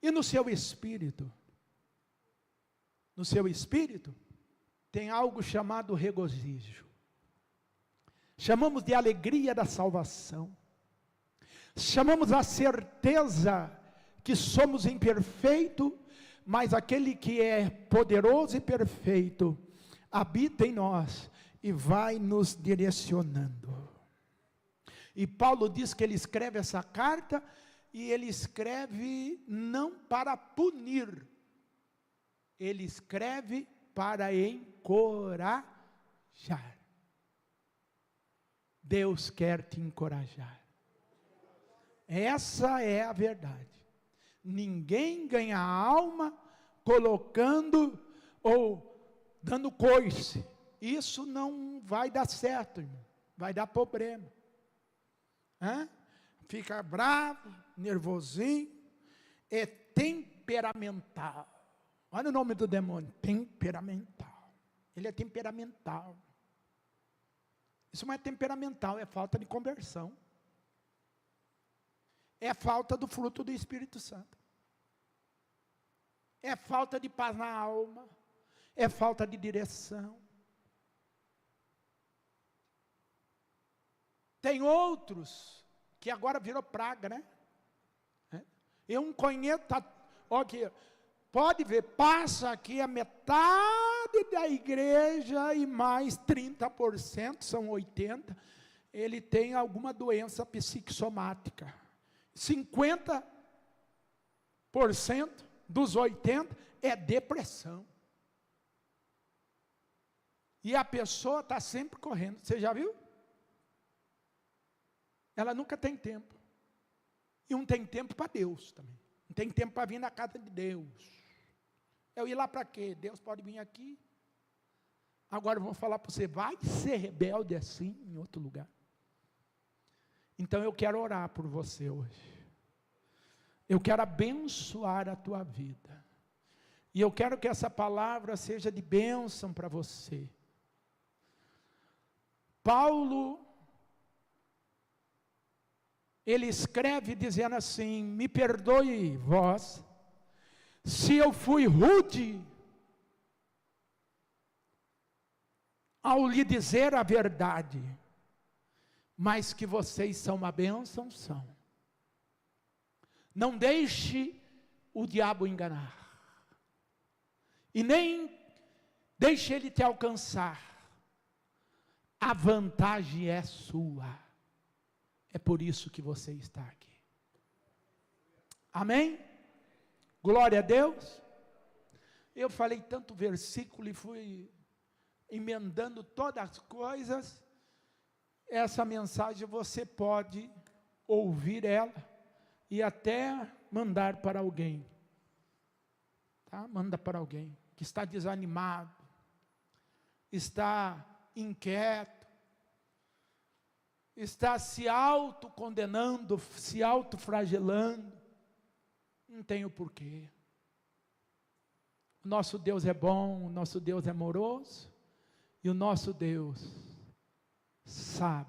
[SPEAKER 2] E no seu espírito? No seu espírito tem algo chamado regozijo. Chamamos de alegria da salvação. Chamamos a certeza que somos imperfeitos, mas aquele que é poderoso e perfeito habita em nós e vai nos direcionando. E Paulo diz que ele escreve essa carta, e ele escreve não para punir, ele escreve para encorajar. Deus quer te encorajar. Essa é a verdade. Ninguém ganha alma colocando ou dando coice. Isso não vai dar certo, irmão. Vai dar problema. Fica bravo, nervosinho, é temperamental. Olha o nome do demônio, temperamental. Ele é temperamental. Isso não é temperamental, é falta de conversão. É falta do fruto do Espírito Santo. É falta de paz na alma. É falta de direção. Tem outros que agora virou praga, né? Eu não conheço, aqui, pode ver, passa aqui a metade da igreja e mais 30%, são 80%, ele tem alguma doença psicossomática. 50% dos 80% é depressão. E a pessoa está sempre correndo, você já viu? Ela nunca tem tempo. E não tem tempo para Deus também. Não tem tempo para vir na casa de Deus. Eu ir lá para quê? Deus pode vir aqui. Agora eu vou falar para você, vai ser rebelde assim em outro lugar. Então eu quero orar por você hoje. Eu quero abençoar a tua vida. E eu quero que essa palavra seja de bênção para você. Paulo, ele escreve dizendo assim: me perdoe vós, se eu fui rude ao lhe dizer a verdade, mas que vocês são uma bênção, são. Não deixe o diabo enganar, e nem deixe ele te alcançar. A vantagem é sua. É por isso que você está aqui. Amém? Glória a Deus. Eu falei tanto versículo e fui emendando todas as coisas. Essa mensagem você pode ouvir ela e até mandar para alguém. Tá? Manda para alguém que está desanimado. está inquieto, está se autocondenando, se autoflagelando, não tem o porquê. O nosso Deus é bom, o nosso Deus é amoroso, e o nosso Deus sabe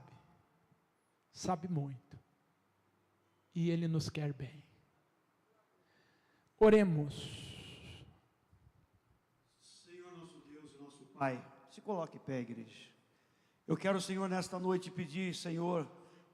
[SPEAKER 2] muito, e Ele nos quer bem. Oremos.
[SPEAKER 3] Senhor nosso Deus e nosso Pai, se coloque em pé, igreja. Eu quero, Senhor, nesta noite pedir, Senhor,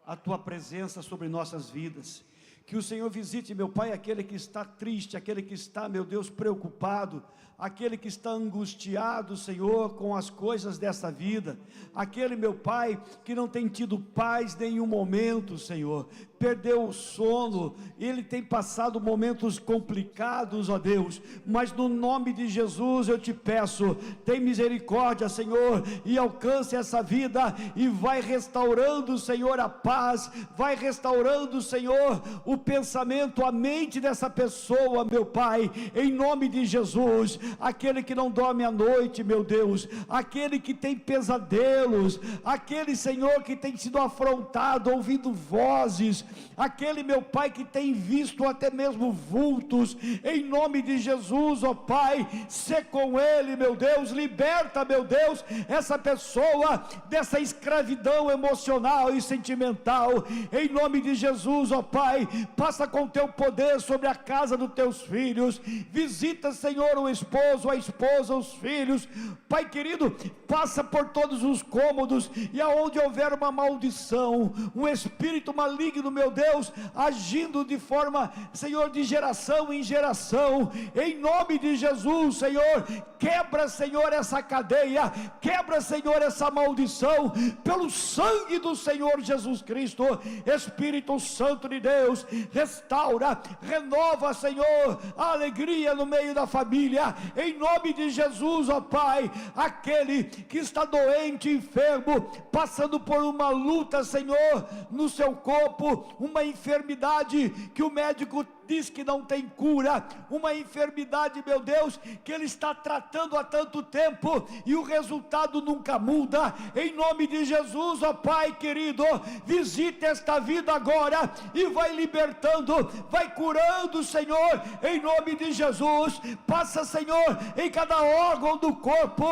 [SPEAKER 3] a Tua presença sobre nossas vidas. Que o Senhor visite, meu Pai, aquele que está triste, aquele que está, meu Deus, preocupado, aquele que está angustiado, Senhor, com as coisas dessa vida, aquele, meu Pai, que não tem tido paz nenhum momento, Senhor, perdeu o sono, ele tem passado momentos complicados, ó Deus, mas no nome de Jesus eu te peço, tem misericórdia, Senhor, e alcance essa vida, e vai restaurando, Senhor, a paz, vai restaurando, Senhor, o pensamento, a mente dessa pessoa, meu Pai, em nome de Jesus. Aquele que não dorme à noite, meu Deus, aquele que tem pesadelos, aquele, Senhor, que tem sido afrontado, ouvindo vozes, aquele, meu Pai, que tem visto até mesmo vultos, em nome de Jesus, ó Pai, sê com ele, meu Deus, liberta, meu Deus, essa pessoa dessa escravidão emocional e sentimental, em nome de Jesus, ó Pai, passa com teu poder sobre a casa dos teus filhos, visita, Senhor, o esposo, a esposa, os filhos, Pai querido, passa por todos os cômodos, e aonde houver uma maldição, um espírito maligno, meu Deus, agindo de forma, Senhor, de geração em geração, em nome de Jesus, Senhor, quebra, Senhor, essa cadeia, quebra, Senhor, essa maldição, pelo sangue do Senhor Jesus Cristo. Espírito Santo de Deus, restaura, renova, Senhor, a alegria no meio da família, em nome de Jesus, ó Pai, aquele que está doente, enfermo, passando por uma luta, Senhor, no seu corpo, uma enfermidade que o médico diz que não tem cura, uma enfermidade, meu Deus, que ele está tratando há tanto tempo, e o resultado nunca muda, em nome de Jesus, ó Pai querido, visite esta vida agora, e vai libertando, vai curando, Senhor, em nome de Jesus, passa, Senhor, em cada órgão do corpo,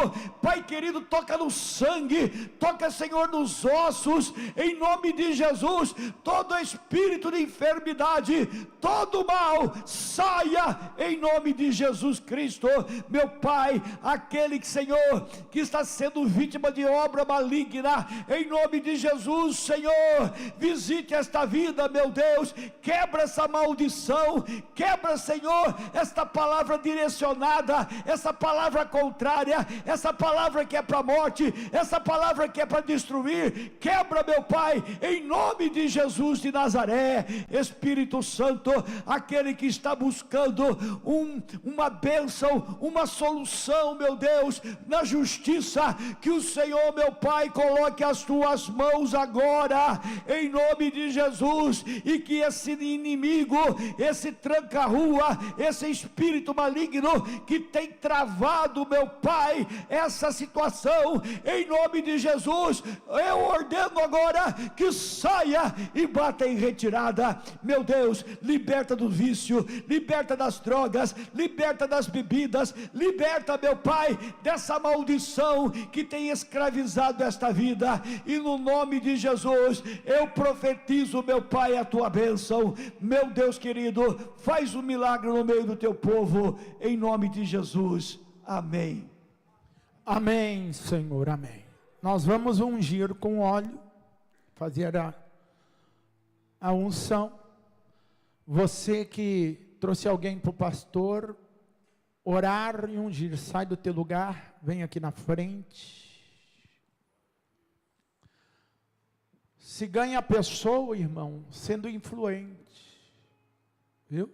[SPEAKER 3] Pai querido, toca no sangue, toca, Senhor, nos ossos, em nome de Jesus, todo espírito de enfermidade, todo mal, saia em nome de Jesus Cristo, meu Pai, aquele que, Senhor, que está sendo vítima de obra maligna, em nome de Jesus, Senhor, visite esta vida, meu Deus, quebra essa maldição, quebra, Senhor, esta palavra direcionada, essa palavra contrária, essa palavra que é para a morte, essa palavra que é para destruir, quebra, meu Pai, em nome de Jesus de Nazaré. Espírito Santo, aquele que está buscando uma bênção, uma solução, meu Deus, na justiça, que o Senhor, meu Pai, coloque as tuas mãos agora, em nome de Jesus, e que esse inimigo, esse tranca-rua, esse espírito maligno que tem travado, meu Pai, essa situação, em nome de Jesus, eu ordeno agora que saia e bata em retirada, meu Deus, liberta do vício, liberta das drogas, liberta das bebidas, liberta, meu Pai, dessa maldição que tem escravizado esta vida, e no nome de Jesus, eu profetizo, meu Pai, a tua bênção, meu Deus querido, faz um milagre no meio do teu povo, em nome de Jesus, amém.
[SPEAKER 2] Amém, Senhor, amém. Nós vamos ungir com óleo, fazer a unção. Você que trouxe alguém para o pastor, orar e ungir, sai do teu lugar, vem aqui na frente. Se ganha a pessoa, irmão, sendo influente, viu?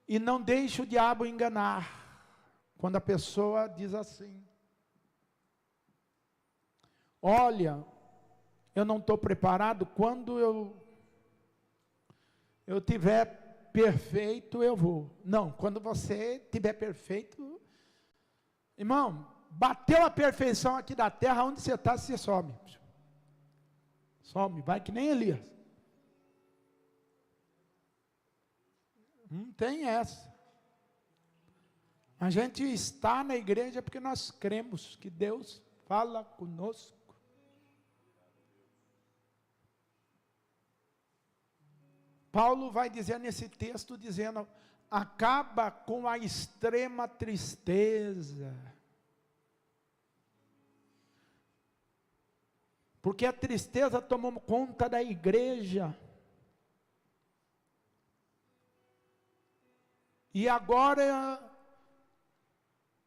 [SPEAKER 2] E não deixe o diabo enganar, quando a pessoa diz assim: olha, eu não estou preparado, quando eu tiver perfeito, eu vou. Não, quando você tiver perfeito, irmão, bateu a perfeição aqui da terra, onde você está, você some. Some, vai que nem Elias. Não tem essa. A gente está na igreja porque nós cremos que Deus fala conosco. Paulo vai dizer nesse texto, dizendo, acaba com a extrema tristeza. Porque a tristeza tomou conta da igreja. E agora,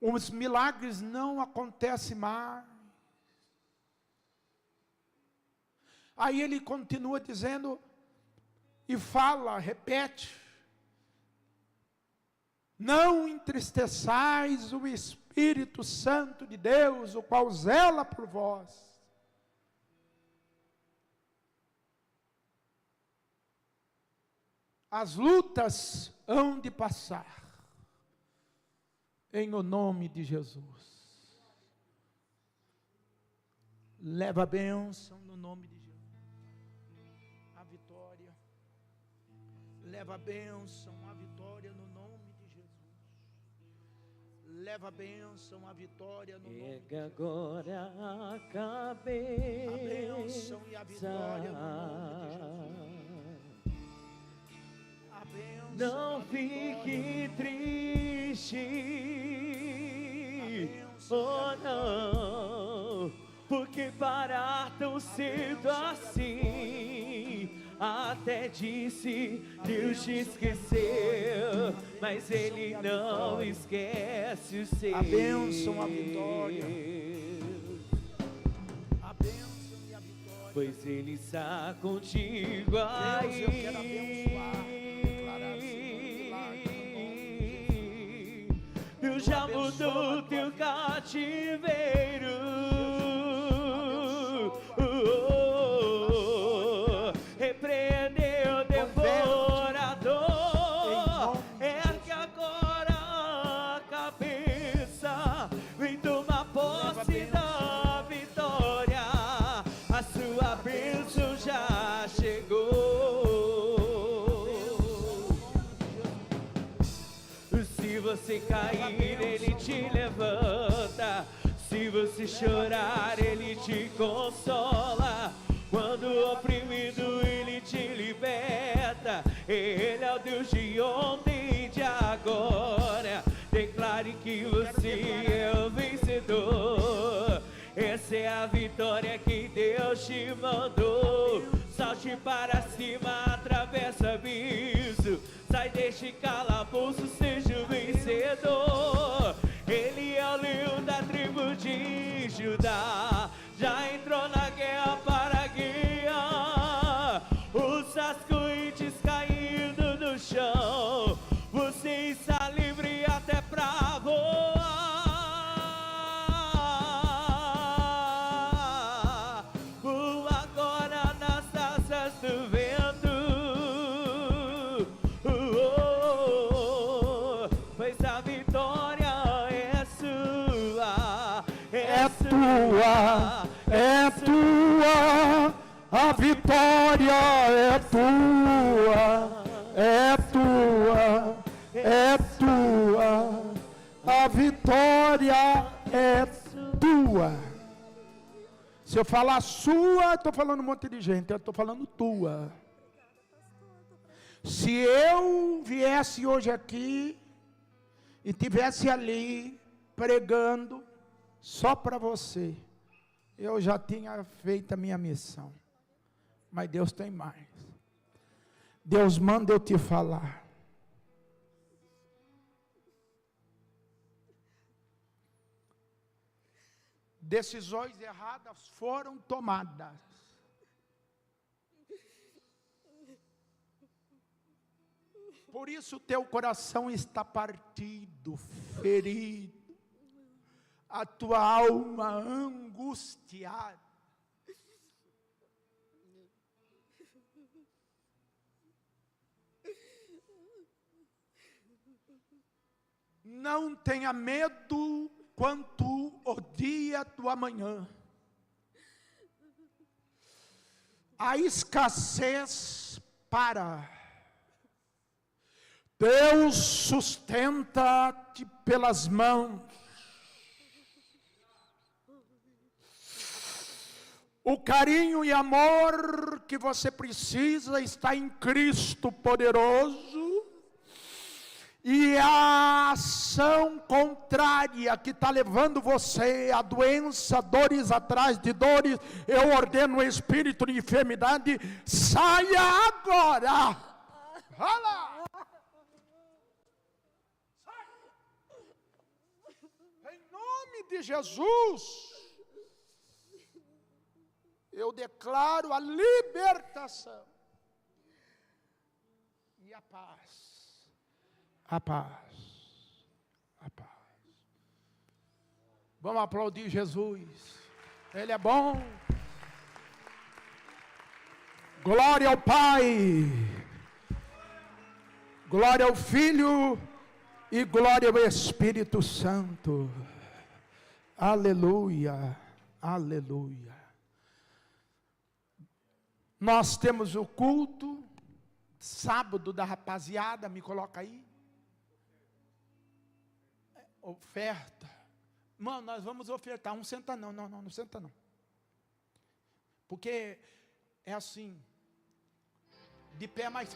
[SPEAKER 2] os milagres não acontecem mais. Aí ele continua dizendo, e fala, repete, não entristeçais o Espírito Santo de Deus, o qual zela por vós. As lutas hão de passar, em o nome de Jesus. Leva a bênção no nome de Jesus. A vitória. Leva a bênção, a vitória no nome de Jesus. Leva a bênção, a vitória no nome de Jesus.
[SPEAKER 4] Agora a cabeça.
[SPEAKER 2] A bênção e a vitória no nome de Jesus.
[SPEAKER 4] Não fique triste, oh não, porque parar tão cedo assim, até disse Deus te esqueceu, mas Ele não esquece o seu.
[SPEAKER 2] A bênção, a vitória. A bênção e a vitória.
[SPEAKER 4] Pois Ele está contigo aí.
[SPEAKER 2] Deus, eu quero abençoar.
[SPEAKER 4] Deus já mudou teu cativeiro. Repreendeu o devorador. Ergue agora a cabeça. Vem tomar posse da vitória. A sua bênção já chegou. Se você cair, Ele te levanta. Se você chorar, Ele te consola. Quando oprimido, Ele te liberta. Ele é o Deus de ontem e de agora. Declare que você é o vencedor. Essa é a vitória que Deus te mandou. Salte para cima, atravessa abismo. Sai deste calabouço, seja o vencedor. Ele é o leão da tribo de Judá. Já entrou na guerra para guiar. Os ascoites caindo no chão. Você está livre até pra voar. Voa agora nas asas do vento. Pois a vitória é sua.
[SPEAKER 2] É tua, é tua, a vitória é tua, é tua, é tua, a vitória é tua. Se eu falar sua, estou falando um monte de gente, eu estou falando tua. Se eu viesse hoje aqui e tivesse ali pregando só para você, eu já tinha feito a minha missão. Mas Deus tem mais. Deus manda eu te falar. Decisões erradas foram tomadas. Por isso teu coração está partido, ferido. A tua alma angustiada. Não tenha medo quanto o dia do amanhã. A escassez para. Deus sustenta-te pelas mãos. O carinho e amor que você precisa está em Cristo poderoso. E a ação contrária que está levando você a doença, dores atrás de dores, eu ordeno o espírito de enfermidade, saia agora. Fala! Sai! Em nome de Jesus, eu declaro a libertação e a paz. A paz, a paz. Vamos aplaudir Jesus. Ele é bom. Glória ao Pai. Glória ao Filho e glória ao Espírito Santo. Aleluia. Aleluia. Nós temos o culto sábado da rapaziada, me coloca aí. Oferta. Mano, nós vamos ofertar. Não senta não, não senta não. Porque é assim, de pé mais...